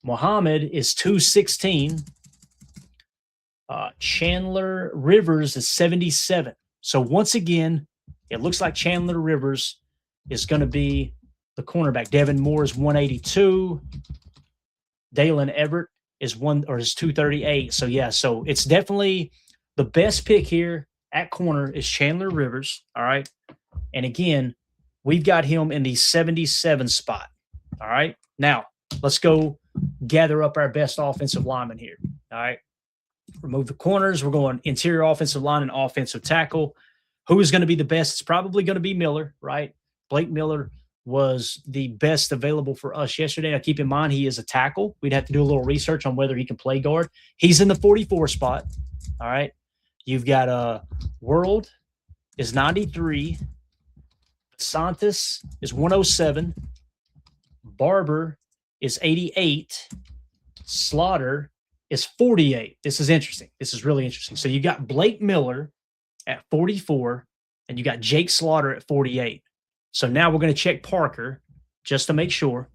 Muhammad is 216. Chandler Rivers is 77. So once again, it looks like Chandler Rivers is going to be the cornerback. Devin Moore is 182. Dalen Everett is 238. So yeah, so it's definitely the best pick here at corner is Chandler Rivers. All right. And again, we've got him in the 77 spot. All right. Now let's go gather up our best offensive linemen here. All right. Remove the corners. We're going interior offensive line and offensive tackle. Who is going to be the best? It's probably going to be Miller, right? Blake Miller was the best available for us yesterday. Now, keep in mind, he is a tackle. We'd have to do a little research on whether he can play guard. He's in the 44 spot. All right. You've got World is 93. Santos is 107. Barber is 88. Slaughter is 48. This is interesting. This is really interesting. So you got Blake Miller at 44, and you got Jake Slaughter at 48. So now we're going to check Parker just to make sure.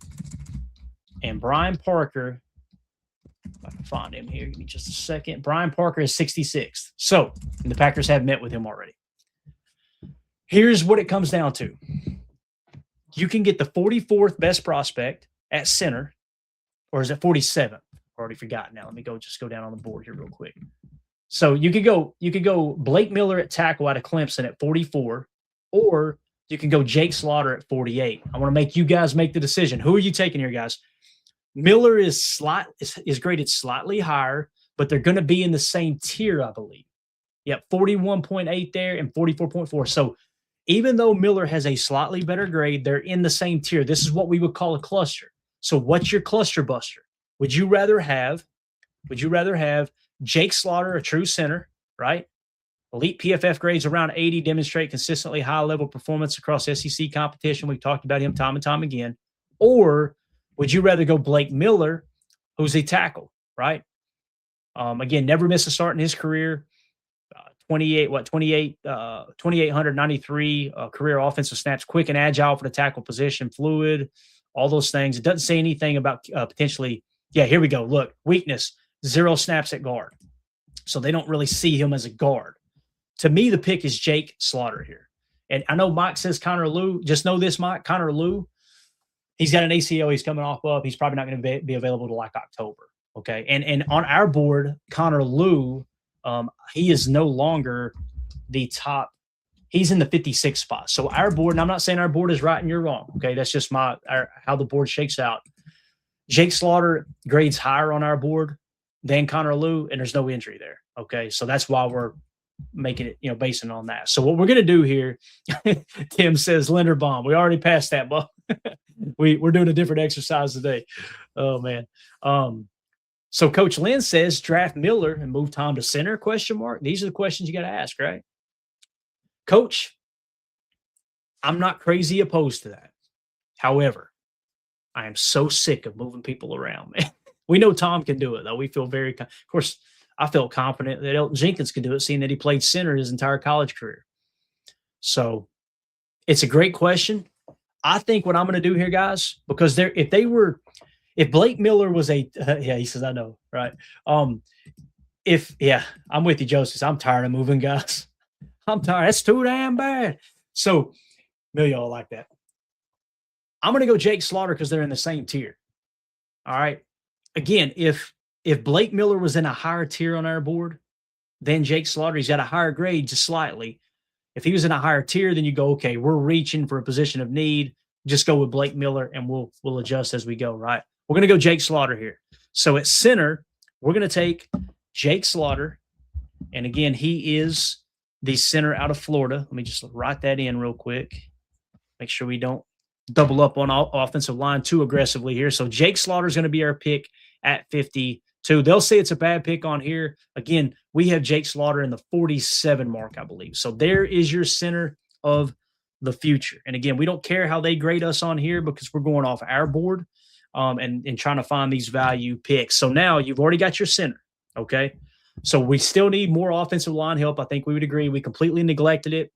And Brian Parker, if I can find him here, give me just a second. Brian Parker is 66th. So the Packers have met with him already. Here's what it comes down to. You can get the 44th best prospect at center, or is it 47th? Already forgotten now. Let me go down on the board here real quick. So you could go Blake Miller at tackle out of Clemson at 44, or you can go Jake Slaughter at 48. I want to make you guys make the decision. Who are you taking here, guys? Miller is graded slightly higher, but they're going to be in the same tier, I believe. Yep, 41.8 there and 44.4. So even though Miller has a slightly better grade, they're in the same tier. This is what we would call a cluster. So what's your cluster buster? Would you rather have Jake Slaughter, a true center, right? Elite PFF grades around 80, demonstrate consistently high-level performance across SEC competition. We've talked about him time and time again. Or would you rather go Blake Miller, who's a tackle, right? Again, never missed a start in his career. 2,893 career offensive snaps, quick and agile for the tackle position, fluid, all those things. It doesn't say anything about potentially. Yeah, here we go. Look, weakness, 0 snaps at guard. So they don't really see him as a guard. To me, the pick is Jake Slaughter here. And I know Mike says Connor Lew. Just know this, Mike. Connor Lew, he's got an ACL he's coming off of. He's probably not going to be available to like October. Okay. And on our board, Connor Lew, he is no longer the top. He's in the 56th spot. So our board, and I'm not saying our board is right and you're wrong. Okay. That's just how the board shakes out. Jake Slaughter grades higher on our board than Connor Lew, and there's no injury there. Okay. So that's why we're making it, basing on that. So what we're going to do here, Tim says Linderbaum. We already passed that, but we're doing a different exercise today. Oh man. So Coach Lynn says draft Miller and move Tom to center, ? These are the questions you got to ask, right? Coach, I'm not crazy opposed to that. However, I am so sick of moving people around, man. We know Tom can do it, though. We feel of course, I felt confident that Elton Jenkins could do it, seeing that he played center his entire college career. So it's a great question. I think what I'm going to do here, guys, because if Blake Miller was he says, I know, right? I'm with you, Joseph. I'm tired of moving, guys. I'm tired. That's too damn bad. So, y'all like that. I'm going to go Jake Slaughter because they're in the same tier. All right. Again, if Blake Miller was in a higher tier on our board than Jake Slaughter, he's got a higher grade just slightly. If he was in a higher tier, then you go, okay, we're reaching for a position of need. Just go with Blake Miller and we'll adjust as we go, right? We're going to go Jake Slaughter here. So at center, we're going to take Jake Slaughter. And again, he is the center out of Florida. Let me just write that in real quick. Make sure we don't double up on offensive line too aggressively here. So Jake Slaughter is going to be our pick at 52. They'll say it's a bad pick on here. Again, we have Jake Slaughter in the 47 mark, I believe. So there is your center of the future. And again, we don't care how they grade us on here because we're going off our board and trying to find these value picks. So now you've already got your center, okay? So we still need more offensive line help. I think we would agree. We completely neglected it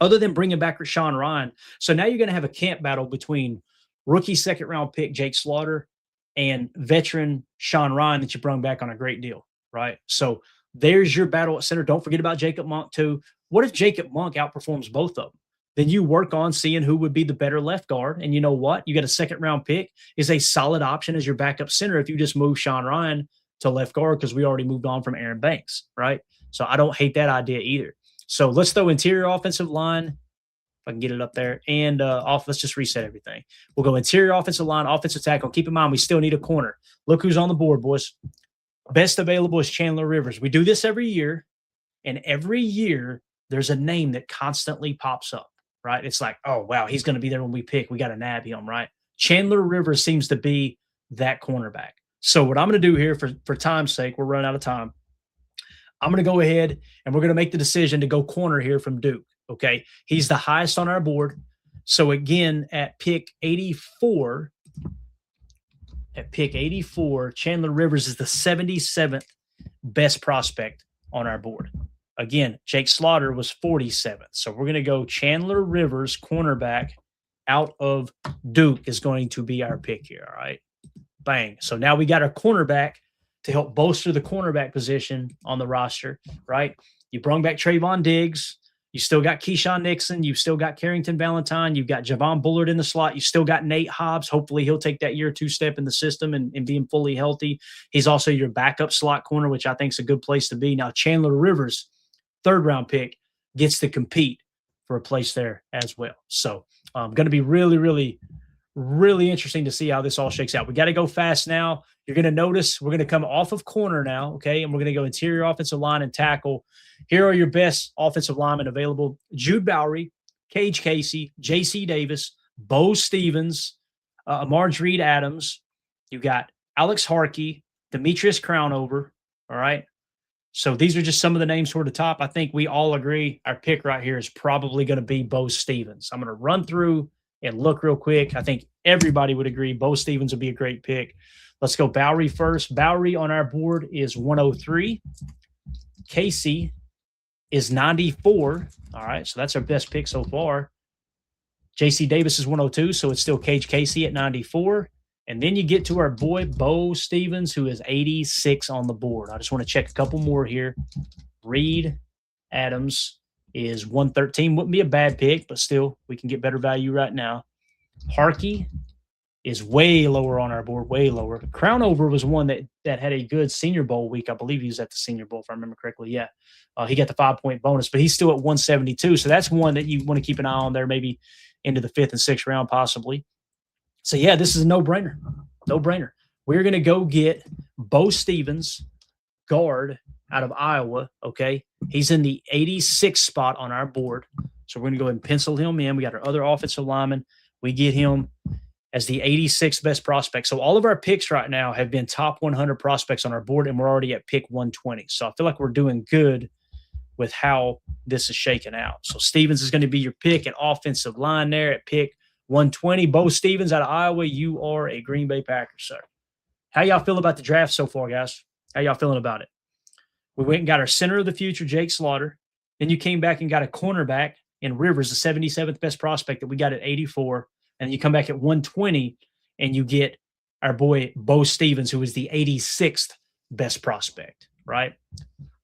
other than bringing back Rashawn Ryan. So now you're going to have a camp battle between rookie second-round pick Jake Slaughter and veteran Sean Ryan that you brought back on a great deal, right? So there's your battle at center. Don't forget about Jacob Monk too. What if Jacob Monk outperforms both of them? then you work on seeing who would be the better left guard. And you know what? You got a second round pick is a solid option as your backup center if you just move Sean Ryan to left guard because we already moved on from Aaron Banks, right? So I don't hate that idea either. So let's throw interior offensive line. If I can get it up there. And let's just reset everything. We'll go interior offensive line, offensive tackle. Keep in mind, we still need a corner. Look who's on the board, boys. Best available is Chandler Rivers. We do this every year, and every year there's a name that constantly pops up, right? It's like, oh, wow, he's going to be there when we pick. We got to nab him, right? Chandler Rivers seems to be that cornerback. So what I'm going to do here for time's sake, we're running out of time. I'm going to go ahead and we're going to make the decision to go corner here from Duke, okay? He's the highest on our board. So again, at pick 84, Chandler Rivers is the 77th best prospect on our board. Again, Jake Slaughter was 47th. So we're going to go Chandler Rivers, cornerback, out of Duke is going to be our pick here, all right? Bang. So now we got our cornerback to help bolster the cornerback position on the roster, right? You brought back Trayvon Diggs. You still got Keyshawn Nixon. You've still got Carrington Valentine. You've got Javon Bullard in the slot. You still got Nate Hobbs. Hopefully he'll take that year 2 step in the system and being fully healthy. He's also your backup slot corner, which I think is a good place to be. Now, Chandler Rivers, 3rd round pick, gets to compete for a place there as well. So going to be really, really, really interesting to see how this all shakes out. We got to go fast now. You're going to notice we're going to come off of corner now, okay? And we're going to go interior offensive line and tackle. Here are your best offensive linemen available. Jude Bowery, Cage Casey, J.C. Davis, Bo Stevens, Marjorie Adams. You got Alex Harkey, Demetrius Crownover, all right? So these are just some of the names toward the top. I think we all agree our pick right here is probably going to be Bo Stevens. I'm going to run through and look real quick. I think everybody would agree Bo Stevens would be a great pick. Let's go Bowery first. Bowery on our board is 103. Casey is 94. All right, so that's our best pick so far. J.C. Davis is 102, so it's still Cage Casey at 94. And then you get to our boy Bo Stevens, who is 86 on the board. I just want to check a couple more here. Reed Adams is 113. Wouldn't be a bad pick, but still, we can get better value right now. Harkey is way lower on our board, way lower. Crownover was one that had a good Senior Bowl week. I believe he was at the Senior Bowl, if I remember correctly. Yeah, he got the 5-point bonus, but he's still at 172. So that's one that you want to keep an eye on there, maybe into the 5th and 6th round possibly. So, yeah, this is a no-brainer. No-brainer. We're going to go get Bo Stevens, guard out of Iowa, okay? He's in the 86th spot on our board. So we're going to go ahead and pencil him in. We got our other offensive lineman. We get him as the 86th best prospect. So all of our picks right now have been top 100 prospects on our board, and we're already at pick 120. So I feel like we're doing good with how this is shaking out. So Stevens is going to be your pick at offensive line there at pick 120. Bo Stevens out of Iowa, you are a Green Bay Packers, sir. How y'all feel about the draft so far, guys? How y'all feeling about it? We went and got our center of the future, Jake Slaughter. Then you came back and got a cornerback in Rivers, the 77th best prospect that we got at 84. And you come back at 120 and you get our boy Bo Stevens, who is the 86th best prospect, right?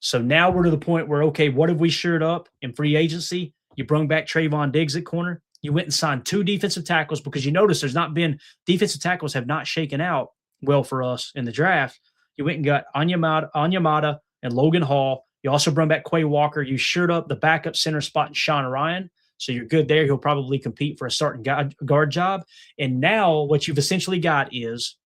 So now we're to the point where, okay, what have we shored up in free agency? You brought back Trayvon Diggs at corner. You went and signed 2 defensive tackles because you notice there's not been – defensive tackles have not shaken out well for us in the draft. You went and got Onyemata and Logan Hall. You also brought back Quay Walker. You shored up the backup center spot in Sean Ryan. So you're good there. He'll probably compete for a starting guard job. And now what you've essentially got is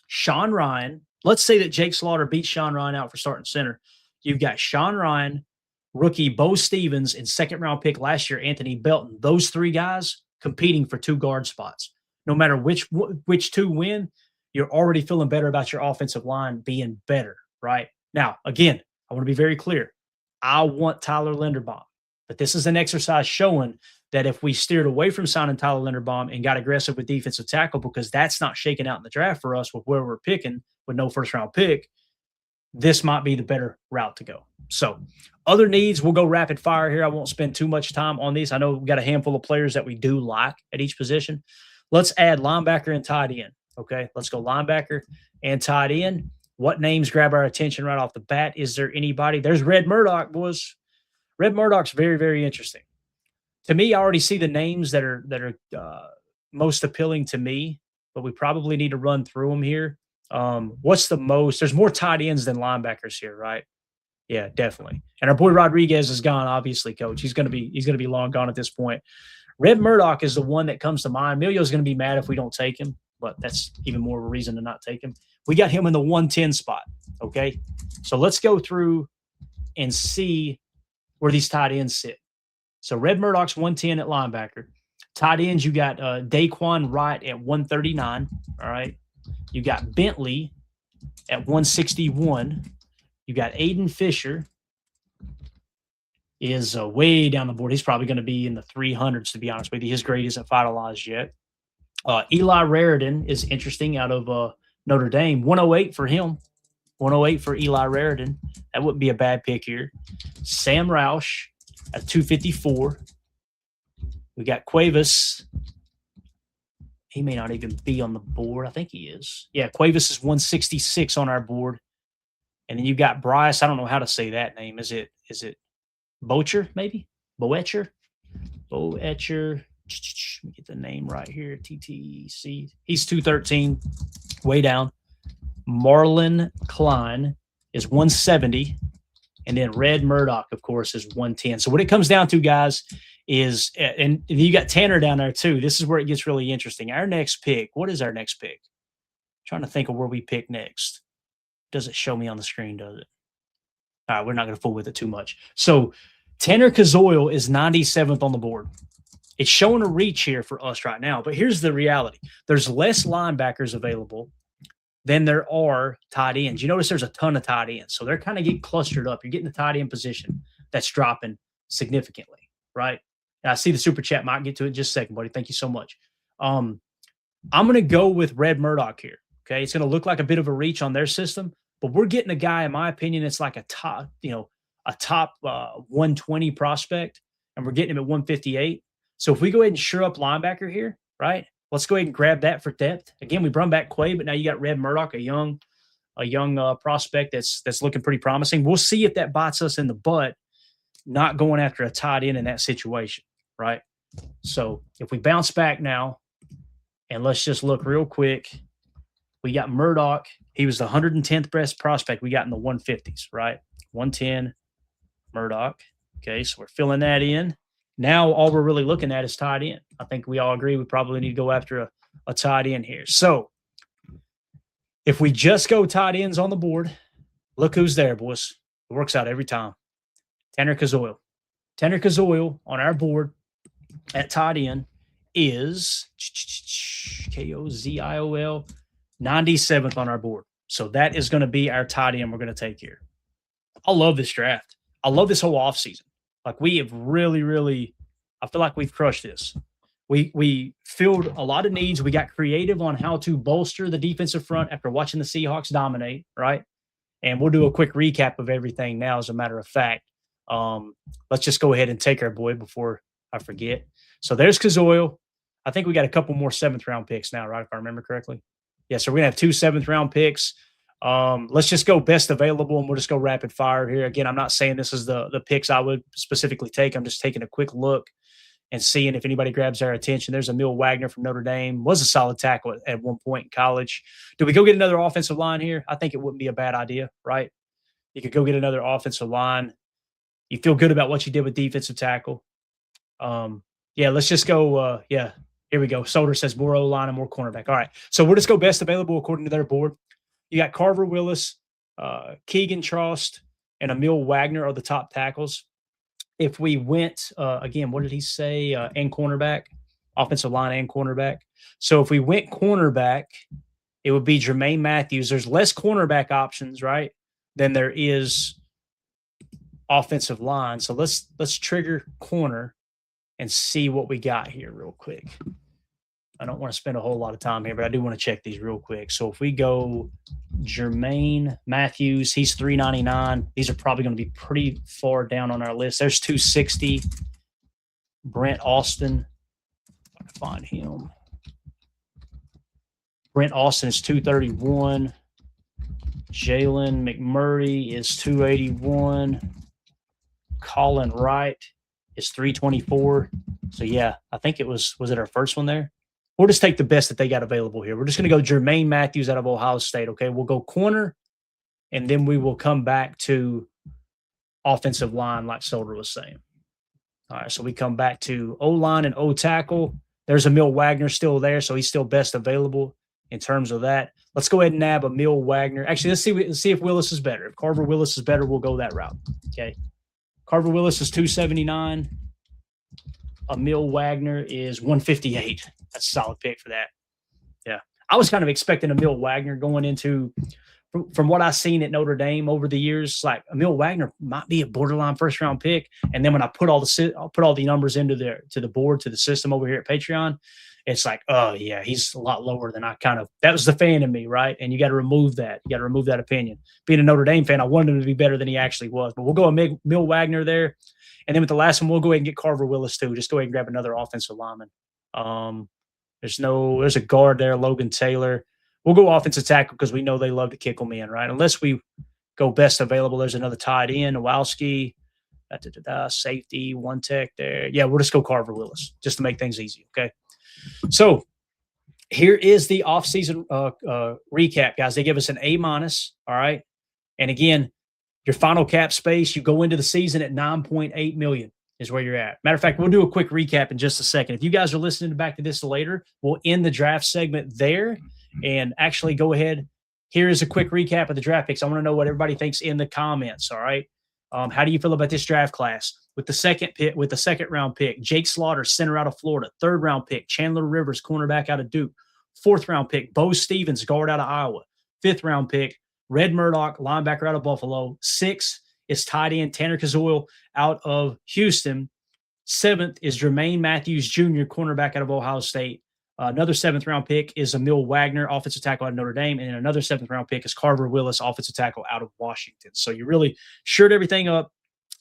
Sean Ryan. Let's say that Jake Slaughter beats Sean Ryan out for starting center. You've got Sean Ryan, rookie Bo Stevens, and 2nd-round pick last year, Anthony Belton. Those 3 guys competing for 2 guard spots. No matter which 2 win, you're already feeling better about your offensive line being better, right? Now, again, I want to be very clear. I want Tyler Linderbaum. But this is an exercise showing that if we steered away from signing Tyler Linderbaum and got aggressive with defensive tackle, because that's not shaking out in the draft for us with where we're picking with no first-round pick, this might be the better route to go. So other needs, we'll go rapid fire here. I won't spend too much time on these. I know we've got a handful of players that we do like at each position. Let's add linebacker and tight end, okay? Let's go linebacker and tight end. What names grab our attention right off the bat? Is there anybody? There's Red Murdoch, boys. Red Murdoch's very, very interesting. to me, I already see the names that are most appealing to me, but we probably need to run through them here. What's the most? There's more tight ends than linebackers here, right? Yeah, definitely. And our boy Rodriguez is gone, obviously, coach. He's gonna be long gone at this point. Red Murdoch is the one that comes to mind. Emilio's gonna be mad if we don't take him, but that's even more of a reason to not take him. We got him in the 110 spot. Okay. So let's go through and see where these tight ends sit. So Red Murdoch's 110 at linebacker. Tight ends, you got Daquan Wright at 139. All right. You got Bentley at 161. You got Aiden Fisher is way down the board. He's probably going to be in the 300s, to be honest with you. His grade isn't finalized yet. Eli Raridan is interesting out of Notre Dame. 108 for him. 108 for Eli Raridan. That wouldn't be a bad pick here. Sam Roush at 254. We got Cuevas. He may not even be on the board. I think he is. Yeah, Cuevas is 166 on our board. And then you got Bryce. I don't know how to say that name. Is it Boettcher, maybe? Boettcher? Boettcher. Let me get the name right here. TTC. He's 213, way down. Marlon Klein is 170. And then Red Murdoch, of course, is 110. So what it comes down to, guys, is, and you got Tanner down there too. This is where it gets really interesting. Our next pick, what is our next pick? I'm trying to think of where we pick next. Doesn't show me on the screen, does it? All right, we're not going to fool with it too much. So Tanner Kazoil is 97th on the board. It's showing a reach here for us right now, but here's the reality. There's less linebackers available than there are tight ends. You notice there's a ton of tight ends, so they're kind of getting clustered up. You're getting the tight end position that's dropping significantly, right? And I see the super chat. Might get to it in just a second, buddy. Thank you so much. I'm going to go with Red Murdoch here. Okay, it's going to look like a bit of a reach on their system, but we're getting a guy, in my opinion, it's like a top 120 prospect, and we're getting him at 158. So if we go ahead and sure up linebacker here, right? Let's go ahead and grab that for depth. Again, we brought back Quay, but now you got Red Murdoch, a young prospect that's looking pretty promising. We'll see if that bites us in the butt, not going after a tight end in that situation, right? So if we bounce back now, and let's just look real quick. We got Murdoch. He was the 110th best prospect we got in the 150s, right? 110, Murdoch. Okay, so we're filling that in. Now all we're really looking at is tight end. I think we all agree we probably need to go after a tight end here. So if we just go tight ends on the board, look who's there, boys. It works out every time. Tanner Kazoil. Tanner Kazoil on our board at tight end is Koziol, 97th on our board. So that is going to be our tight end we're going to take here. I love this draft. I love this whole offseason. Like, we have really, I feel like we've crushed this. We filled a lot of needs. We got creative on how to bolster the defensive front after watching the Seahawks dominate, right? And we'll do a quick recap of everything now, as a matter of fact. Let's just go ahead and take our boy before I forget. So there's Kazoil. I think we got a couple more 7th-round picks now, right, if I remember correctly? Yeah, so we're going to have 2 7th-round picks. Let's just go best available, and we'll just go rapid fire here. Again, I'm not saying this is the picks I would specifically take. I'm just taking a quick look and seeing if anybody grabs our attention. There's Emil Wagner from Notre Dame. Was a solid tackle at one point in college. Do we go get another offensive line here? I think it wouldn't be a bad idea, right? You could go get another offensive line. You feel good about what you did with defensive tackle. Yeah, let's just go. Yeah, here we go. Solder says more O-line and more cornerback. All right, so we'll just go best available according to their board. You got Carver Willis, Keegan Trost, and Emil Wagner are the top tackles. If we went, again, what did he say? And cornerback, offensive line and cornerback. So if we went cornerback, it would be Jermaine Matthews. There's less cornerback options, right, than there is offensive line. So let's trigger corner and see what we got here real quick. I don't want to spend a whole lot of time here, but I do want to check these real quick. So if we go Jermaine Matthews, he's 399. These are probably going to be pretty far down on our list. There's 260. Brent Austin, if I can find him. Brent Austin is 231. Jalen McMurray is 281. Colin Wright is 324. So, yeah, I think it was it our first one there? We'll just take the best that they got available here. We're just going to go Jermaine Matthews out of Ohio State. Okay. We'll go corner, and then we will come back to offensive line, like Solder was saying. All right. So we come back to O line and O tackle. There's Emil Wagner still there. So he's still best available in terms of that. Let's go ahead and nab Emil Wagner. Actually, let's see if Willis is better. If Carver Willis is better, we'll go that route. Okay. Carver Willis is 279. Emil Wagner is 158. That's a solid pick for that. Yeah. I was kind of expecting Emil Wagner going into, from what I've seen at Notre Dame over the years, like Emil Wagner might be a borderline first round pick. And then when I put all the numbers into the board, to the system over here at Patreon, it's like, oh yeah, he's a lot lower than that was the fan in me, right? And you got to remove that. You got to remove that opinion. Being a Notre Dame fan, I wanted him to be better than he actually was. But we'll go Emil Wagner there. And then with the last one, we'll go ahead and get Carver Willis too. Just go ahead and grab another offensive lineman. There's a guard there, Logan Taylor. We'll go offensive tackle because we know they love to kick them in, right? Unless we go best available. There's another tight end, Nowalski, safety, one tech there. Yeah, we'll just go Carver Willis just to make things easy, okay? So here is the offseason recap, guys. They give us an A-, all right? And again, your final cap space, you go into the season at $9.8 million is where you're at. Matter of fact, we'll do a quick recap in just a second. If you guys are listening back to this later, we'll end the draft segment there and actually go ahead. Here is a quick recap of the draft picks. I want to know what everybody thinks in the comments, all right? How do you feel about this draft class? With the second round pick, Jake Slaughter, center out of Florida. Third round pick, Chandler Rivers, cornerback out of Duke. Fourth round pick, Bo Stevens, guard out of Iowa. Fifth round pick, Red Murdoch, linebacker out of Buffalo. Sixth is tight end Tanner Kazoil out of Houston. Seventh is Jermaine Matthews Jr., cornerback out of Ohio State. Another seventh-round pick is Emil Wagner, offensive tackle out of Notre Dame. And another seventh-round pick is Carver Willis, offensive tackle out of Washington. So you really shored everything up.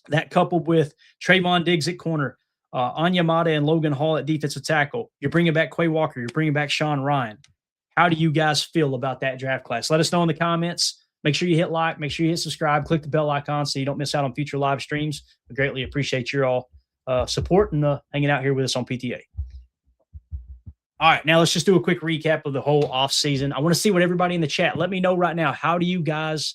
That coupled with Trayvon Diggs at corner, Anyamata and Logan Hall at defensive tackle. You're bringing back Quay Walker. You're bringing back Sean Ryan. How do you guys feel about that draft class? Let us know in the comments. Make sure you hit like. Make sure you hit subscribe. Click the bell icon so you don't miss out on future live streams. We greatly appreciate your all support and hanging out here with us on PTA. All right, now let's just do a quick recap of the whole offseason. I want to see what everybody in the chat, let me know right now, how do you guys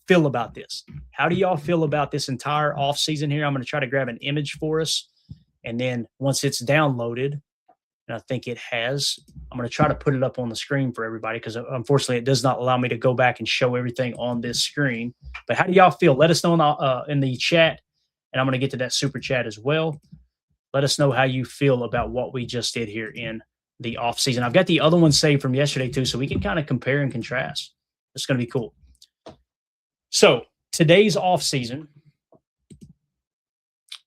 feel about this? How do y'all feel about this entire offseason here? I'm going to try to grab an image for us. And then once it's downloaded, and I think it has, I'm going to try to put it up on the screen for everybody because unfortunately it does not allow me to go back and show everything on this screen. But how do y'all feel? Let us know in the chat, and I'm going to get to that super chat as well. Let us know how you feel about what we just did here in the offseason. I've got the other one saved from yesterday too, so we can kind of compare and contrast. It's going to be cool. So today's offseason,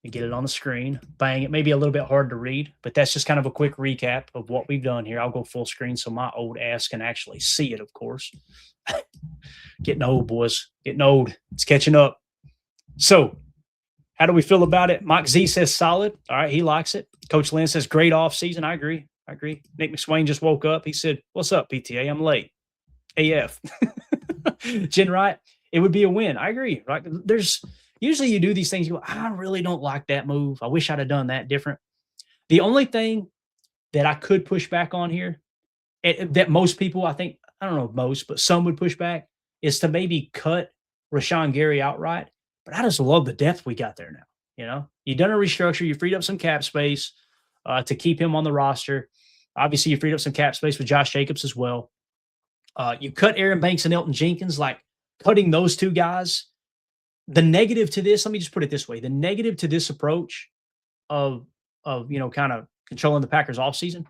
you get it on the screen. Bang, it may be a little bit hard to read, but that's just kind of a quick recap of what we've done here. I'll go full screen so my old ass can actually see it, of course. Getting old, boys. Getting old. It's catching up. So how do we feel about it? Mike Z says solid. All right, he likes it. Coach Lynn says great offseason. I agree. Nick McSwain just woke up. He said, "What's up, PTA? I'm late." AF. Jen Wright, it would be a win. I agree. Right? There's usually you do these things. You go, I really don't like that move. I wish I'd have done that different. The only thing that I could push back on here, that most people, I think, I don't know if most, but some would push back, is to maybe cut Rashawn Gary outright. But I just love the depth we got there now. You know, you've done a restructure. You freed up some cap space to keep him on the roster. Obviously, you freed up some cap space with Josh Jacobs as well. You cut Aaron Banks and Elton Jenkins, like cutting those two guys. The negative to this, let me just put it this way. The negative to this approach of kind of controlling the Packers offseason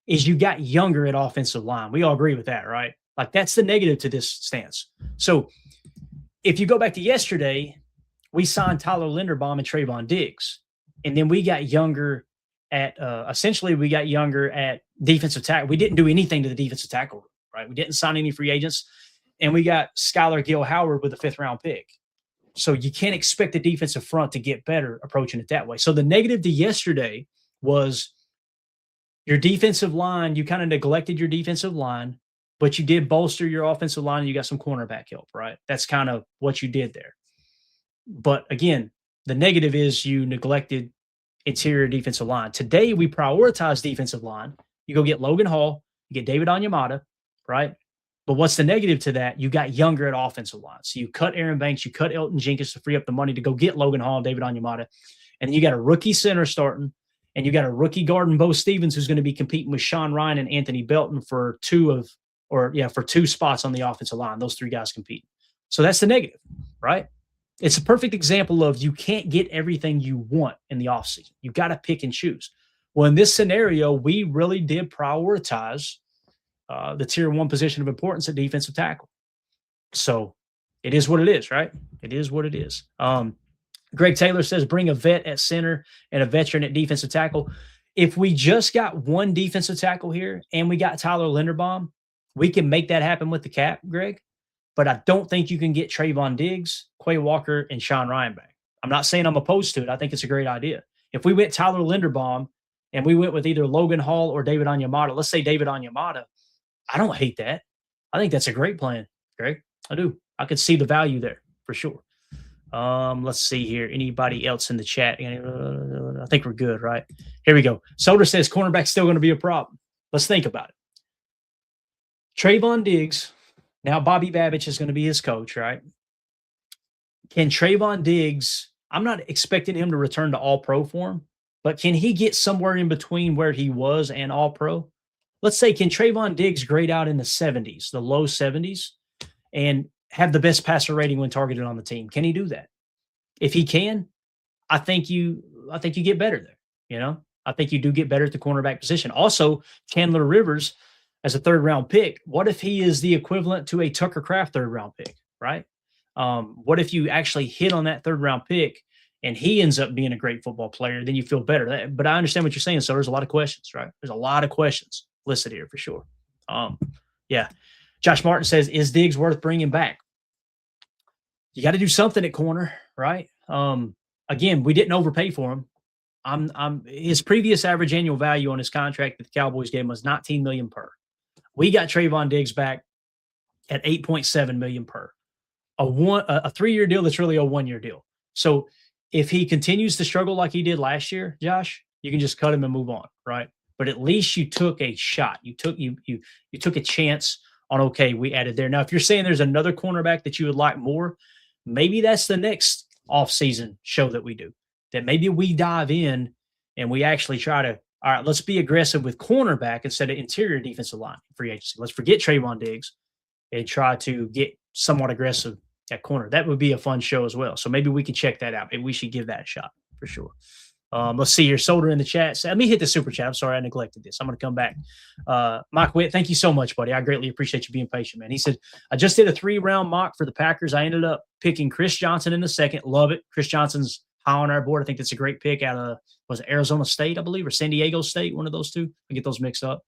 is you got younger at offensive line. We all agree with that, right? Like that's the negative to this stance. So if you go back to yesterday, we signed Tyler Linderbaum and Trayvon Diggs. And then we got younger at defensive tackle. We didn't do anything to the defensive tackle, right? We didn't sign any free agents. And we got Skylar Gill-Howard with a 5th-round pick. So you can't expect the defensive front to get better approaching it that way. So the negative to yesterday was your defensive line. You kind of neglected your defensive line, but you did bolster your offensive line and you got some cornerback help, right? That's kind of what you did there. But again, the negative is you neglected interior defensive line. Today, we prioritize defensive line. You go get Logan Hall, you get David Onyemata, right? But what's the negative to that? You got younger at offensive line. So you cut Aaron Banks, you cut Elton Jenkins to free up the money to go get Logan Hall and David Onyemata. And then you got a rookie center starting, and you got a rookie guard in Bo Stevens who's going to be competing with Sean Ryan and Anthony Belton for two spots on the offensive line. Those three guys compete. So that's the negative, right? It's a perfect example of you can't get everything you want in the offseason. You've got to pick and choose. Well, in this scenario, we really did prioritize the tier 1 position of importance at defensive tackle. So it is what it is, right? It is what it is. Greg Taylor says bring a vet at center and a veteran at defensive tackle. If we just got one defensive tackle here and we got Tyler Linderbaum, we can make that happen with the cap, Greg. But I don't think you can get Trayvon Diggs, Quay Walker, and Sean Ryan back. I'm not saying I'm opposed to it. I think it's a great idea. If we went Tyler Linderbaum and we went with either Logan Hall or David Onyemata, let's say David Onyemata, I don't hate that. I think that's a great plan, Greg. I do. I could see the value there for sure. Let's see here. Anybody else in the chat? I think we're good, right? Here we go. Soder says cornerback's still going to be a problem. Let's think about it. Trayvon Diggs, now Bobby Babich is going to be his coach, right? Can Trayvon Diggs, I'm not expecting him to return to all-pro form, but can he get somewhere in between where he was and all-pro? Let's say, can Trayvon Diggs grade out in the 70s, the low 70s, and have the best passer rating when targeted on the team? Can he do that? If he can, I think you get better there. You know, I think you do get better at the cornerback position. Also, Chandler Rivers as a 3rd round pick. What if he is the equivalent to a Tucker Kraft 3rd round pick, right? What if you actually hit on that 3rd round pick and he ends up being a great football player? Then you feel better. But I understand what you're saying. So there's a lot of questions, right? There's a lot of questions listed here for sure. Yeah. Josh Martin says, is Diggs worth bringing back? You got to do something at corner, right? Again, we didn't overpay for him. His previous average annual value on his contract that the Cowboys gave him was $19 million per. We got Trayvon Diggs back at $8.7 million per. A 3-year deal that's really a 1-year deal. So if he continues to struggle like he did last year, Josh, you can just cut him and move on, right? But at least you took a shot. You took a chance on, okay, we added there. Now, if you're saying there's another cornerback that you would like more, maybe that's the next offseason show that we do. That maybe we dive in and we actually try to, all right, let's be aggressive with cornerback instead of interior defensive line free agency. Let's forget Trayvon Diggs and try to get somewhat aggressive at corner. That would be a fun show as well. So maybe we can check that out. Maybe we should give that a shot for sure. Let's see here. Solder in the chat. Let me hit the super chat. I'm sorry I neglected this. I'm going to come back. Mike Witt, thank you so much, buddy. I greatly appreciate you being patient, man. He said, I just did a 3-round mock for the Packers. I ended up picking Chris Johnson in the 2nd. Love it. Chris Johnson's high on our board. I think that's a great pick out of, was it Arizona State, I believe, or San Diego State, one of those two. I get those mixed up.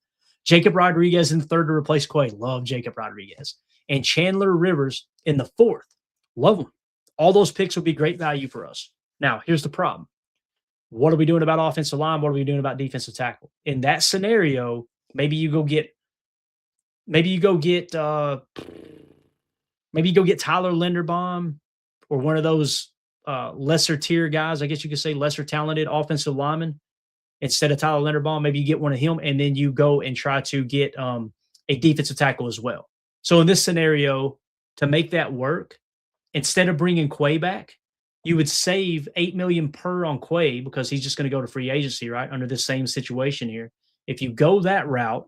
Jacob Rodriguez in the 3rd to replace Quay. Love Jacob Rodriguez. And Chandler Rivers in the 4th. Love them. All those picks would be great value for us. Now, here's the problem. What are we doing about offensive line? What are we doing about defensive tackle? In that scenario, maybe you go get Tyler Linderbaum or one of those lesser tier guys, I guess you could say lesser talented offensive linemen instead of Tyler Linderbaum. Maybe you get one of him and then you go and try to get a defensive tackle as well. So in this scenario, to make that work, instead of bringing Quay back, you would save $8 million per on Quay because he's just going to go to free agency, right? Under this same situation here. If you go that route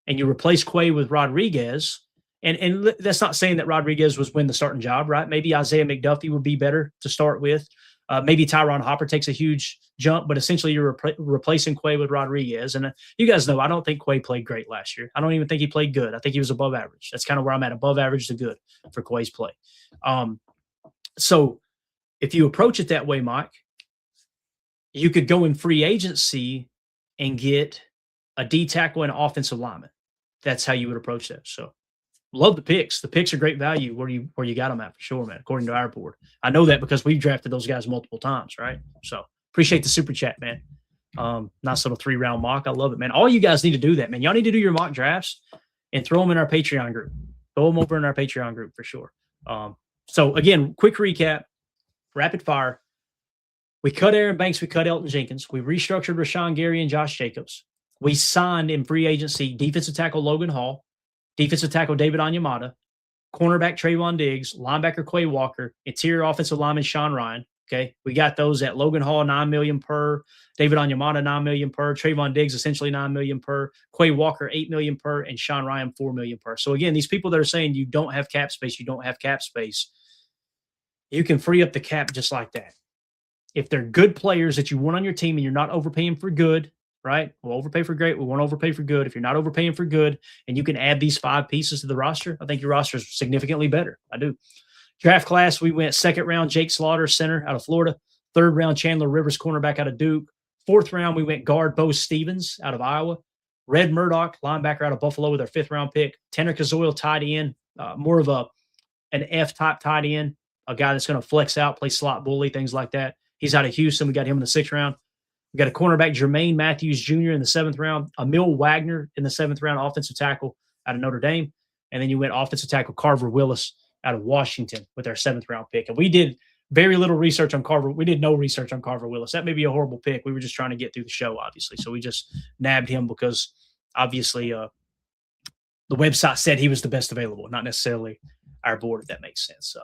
and you replace Quay with Rodriguez, and that's not saying that Rodriguez was win the starting job, right? Maybe Isaiah McDuffie would be better to start with. Maybe Tyron Hopper takes a huge jump, but essentially you're replacing Quay with Rodriguez. And you guys know, I don't think Quay played great last year. I don't even think he played good. I think he was above average. That's kind of where I'm at, above average to good for Quay's play. So if you approach it that way, Mike, you could go in free agency and get a D tackle and an offensive lineman. That's how you would approach that. So love the picks. The picks are great value where you got them at for sure, man, according to our board. I know that because we've drafted those guys multiple times, right? So appreciate the super chat, man. Nice little 3-round mock. I love it, man. All you guys need to do that, man. Y'all need to do your mock drafts and throw them in our Patreon group. Throw them over in our Patreon group for sure. So again, quick recap, rapid fire. We cut Aaron Banks. We cut Elton Jenkins. We restructured Rashawn Gary and Josh Jacobs. We signed in free agency defensive tackle Logan Hall, defensive tackle David Onyemata, cornerback Trayvon Diggs, linebacker Quay Walker, interior offensive lineman Sean Ryan. Okay, we got those at Logan Hall $9 million per, David Onyemata $9 million per, Trayvon Diggs essentially $9 million per, Quay Walker $8 million per, and Sean Ryan $4 million per. So again, these people that are saying you don't have cap space, you can free up the cap just like that. If they're good players that you want on your team and you're not overpaying for good, right? We'll overpay for great. We won't overpay for good. If you're not overpaying for good and you can add these 5 pieces to the roster, I think your roster is significantly better. I do. Draft class, we went 2nd round, Jake Slaughter, center out of Florida. 3rd round, Chandler Rivers, cornerback out of Duke. 4th round, we went guard Bo Stevens out of Iowa. Red Murdoch, linebacker out of Buffalo with our 5th round pick. Tanner Kazoil, tight end, more of an F-type tight end, a guy that's going to flex out, play slot bully, things like that. He's out of Houston. We got him in the 6th round. We got a cornerback, Jermaine Matthews Jr. in the 7th round. Emil Wagner in the 7th round, offensive tackle out of Notre Dame. And then you went offensive tackle Carver Willis out of Washington with our 7th round pick. And we did very little research on Carver. We did no research on Carver Willis. That may be a horrible pick. We were just trying to get through the show, obviously. So we just nabbed him because obviously the website said he was the best available, not necessarily our board, if that makes sense.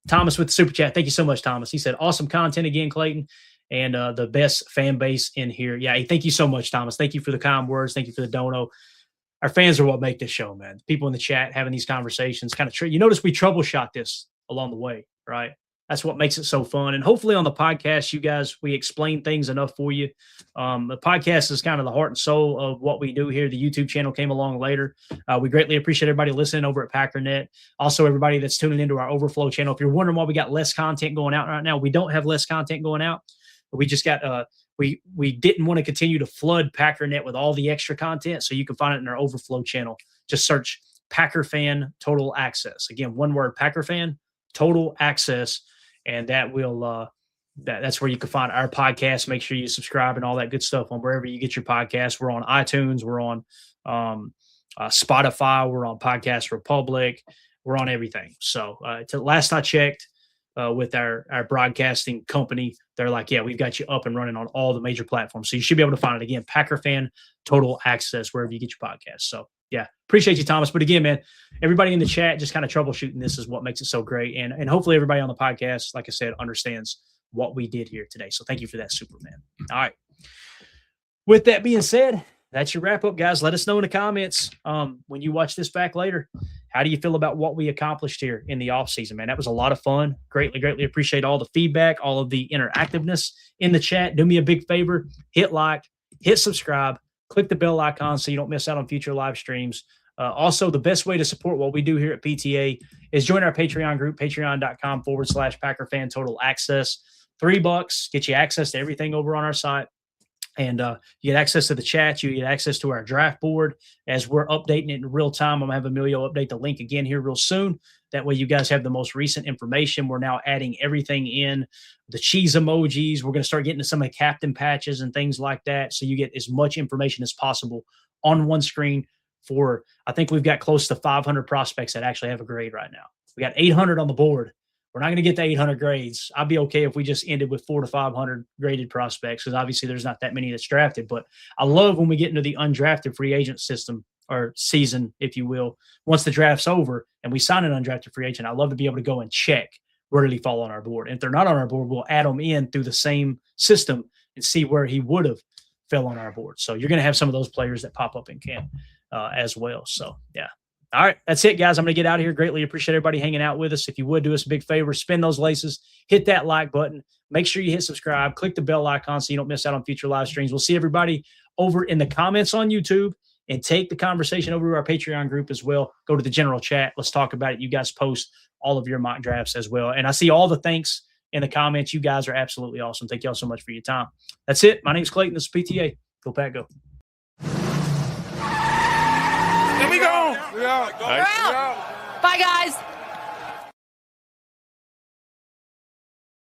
Thomas with the super chat. Thank you so much, Thomas. He said, awesome content again, Clayton, and the best fan base in here. Yeah, thank you so much, Thomas. Thank you for the kind words. Thank you for the dono. Our fans are what make this show, man. People in the chat having these conversations, kind of. You notice we troubleshot this along the way, right? That's what makes it so fun. And hopefully on the podcast, you guys, we explain things enough for you. The podcast is kind of the heart and soul of what we do here. The YouTube channel came along later. We greatly appreciate everybody listening over at PackerNet. Also, everybody that's tuning into our Overflow channel. If you're wondering why we got less content going out right now, we don't have less content going out. We just got we didn't want to continue to flood PackerNet with all the extra content, so you can find it in our Overflow channel. Just search Packer Fan Total Access. Again, one word, Packer Fan Total Access, and that will that's where you can find our podcast. Make sure you subscribe and all that good stuff on wherever you get your podcasts. We're on iTunes, we're on Spotify, we're on Podcast Republic, we're on everything. So last I checked, with our broadcasting company, they're like, yeah, we've got you up and running on all the major platforms. So you should be able to find it again, Packer Fan Total Access, wherever you get your podcast. So yeah, appreciate you, Thomas. But again, man, everybody in the chat just kind of troubleshooting this is what makes it so great. And hopefully everybody on the podcast, like I said, understands what we did here today. So thank you for that, Superman. All right. With that being said, that's your wrap up, guys. Let us know in the comments when you watch this back later. How do you feel about what we accomplished here in the offseason, man? That was a lot of fun. Greatly appreciate all the feedback, all of the interactiveness in the chat. Do me a big favor. Hit like, hit subscribe, click the bell icon so you don't miss out on future live streams. Also, the best way to support what we do here at PTA is join our Patreon group, patreon.com/PackerFan Total Access. $3 get you access to everything over on our site. And you get access to the chat. You get access to our draft board as we're updating it in real time. I'm going to have Emilio update the link again here real soon. That way you guys have the most recent information. We're now adding everything in, the cheese emojis. We're going to start getting to some of the captain patches and things like that. So you get as much information as possible on one screen for, I think we've got close to 500 prospects that actually have a grade right now. We got 800 on the board. We're not going to get to 800 grades. I'd be okay if we just ended with 400 to 500 graded prospects because obviously there's not that many that's drafted. But I love when we get into the undrafted free agent system or season, if you will, once the draft's over and we sign an undrafted free agent. I love to be able to go and check where did he fall on our board. And if they're not on our board, we'll add them in through the same system and see where he would have fell on our board. So you're going to have some of those players that pop up in camp as well. So, yeah. All right, that's it, guys. I'm going to get out of here. Greatly appreciate everybody hanging out with us. If you would do us a big favor, spin those laces, hit that like button. Make sure you hit subscribe, click the bell icon so you don't miss out on future live streams. We'll see everybody over in the comments on YouTube and take the conversation over to our Patreon group as well. Go to the general chat. Let's talk about it. You guys post all of your mock drafts as well. And I see all the thanks in the comments. You guys are absolutely awesome. Thank y'all so much for your time. That's it. My name's Clayton. This is PTA. Go Pack, go. Here we go. We're out. Bye, guys.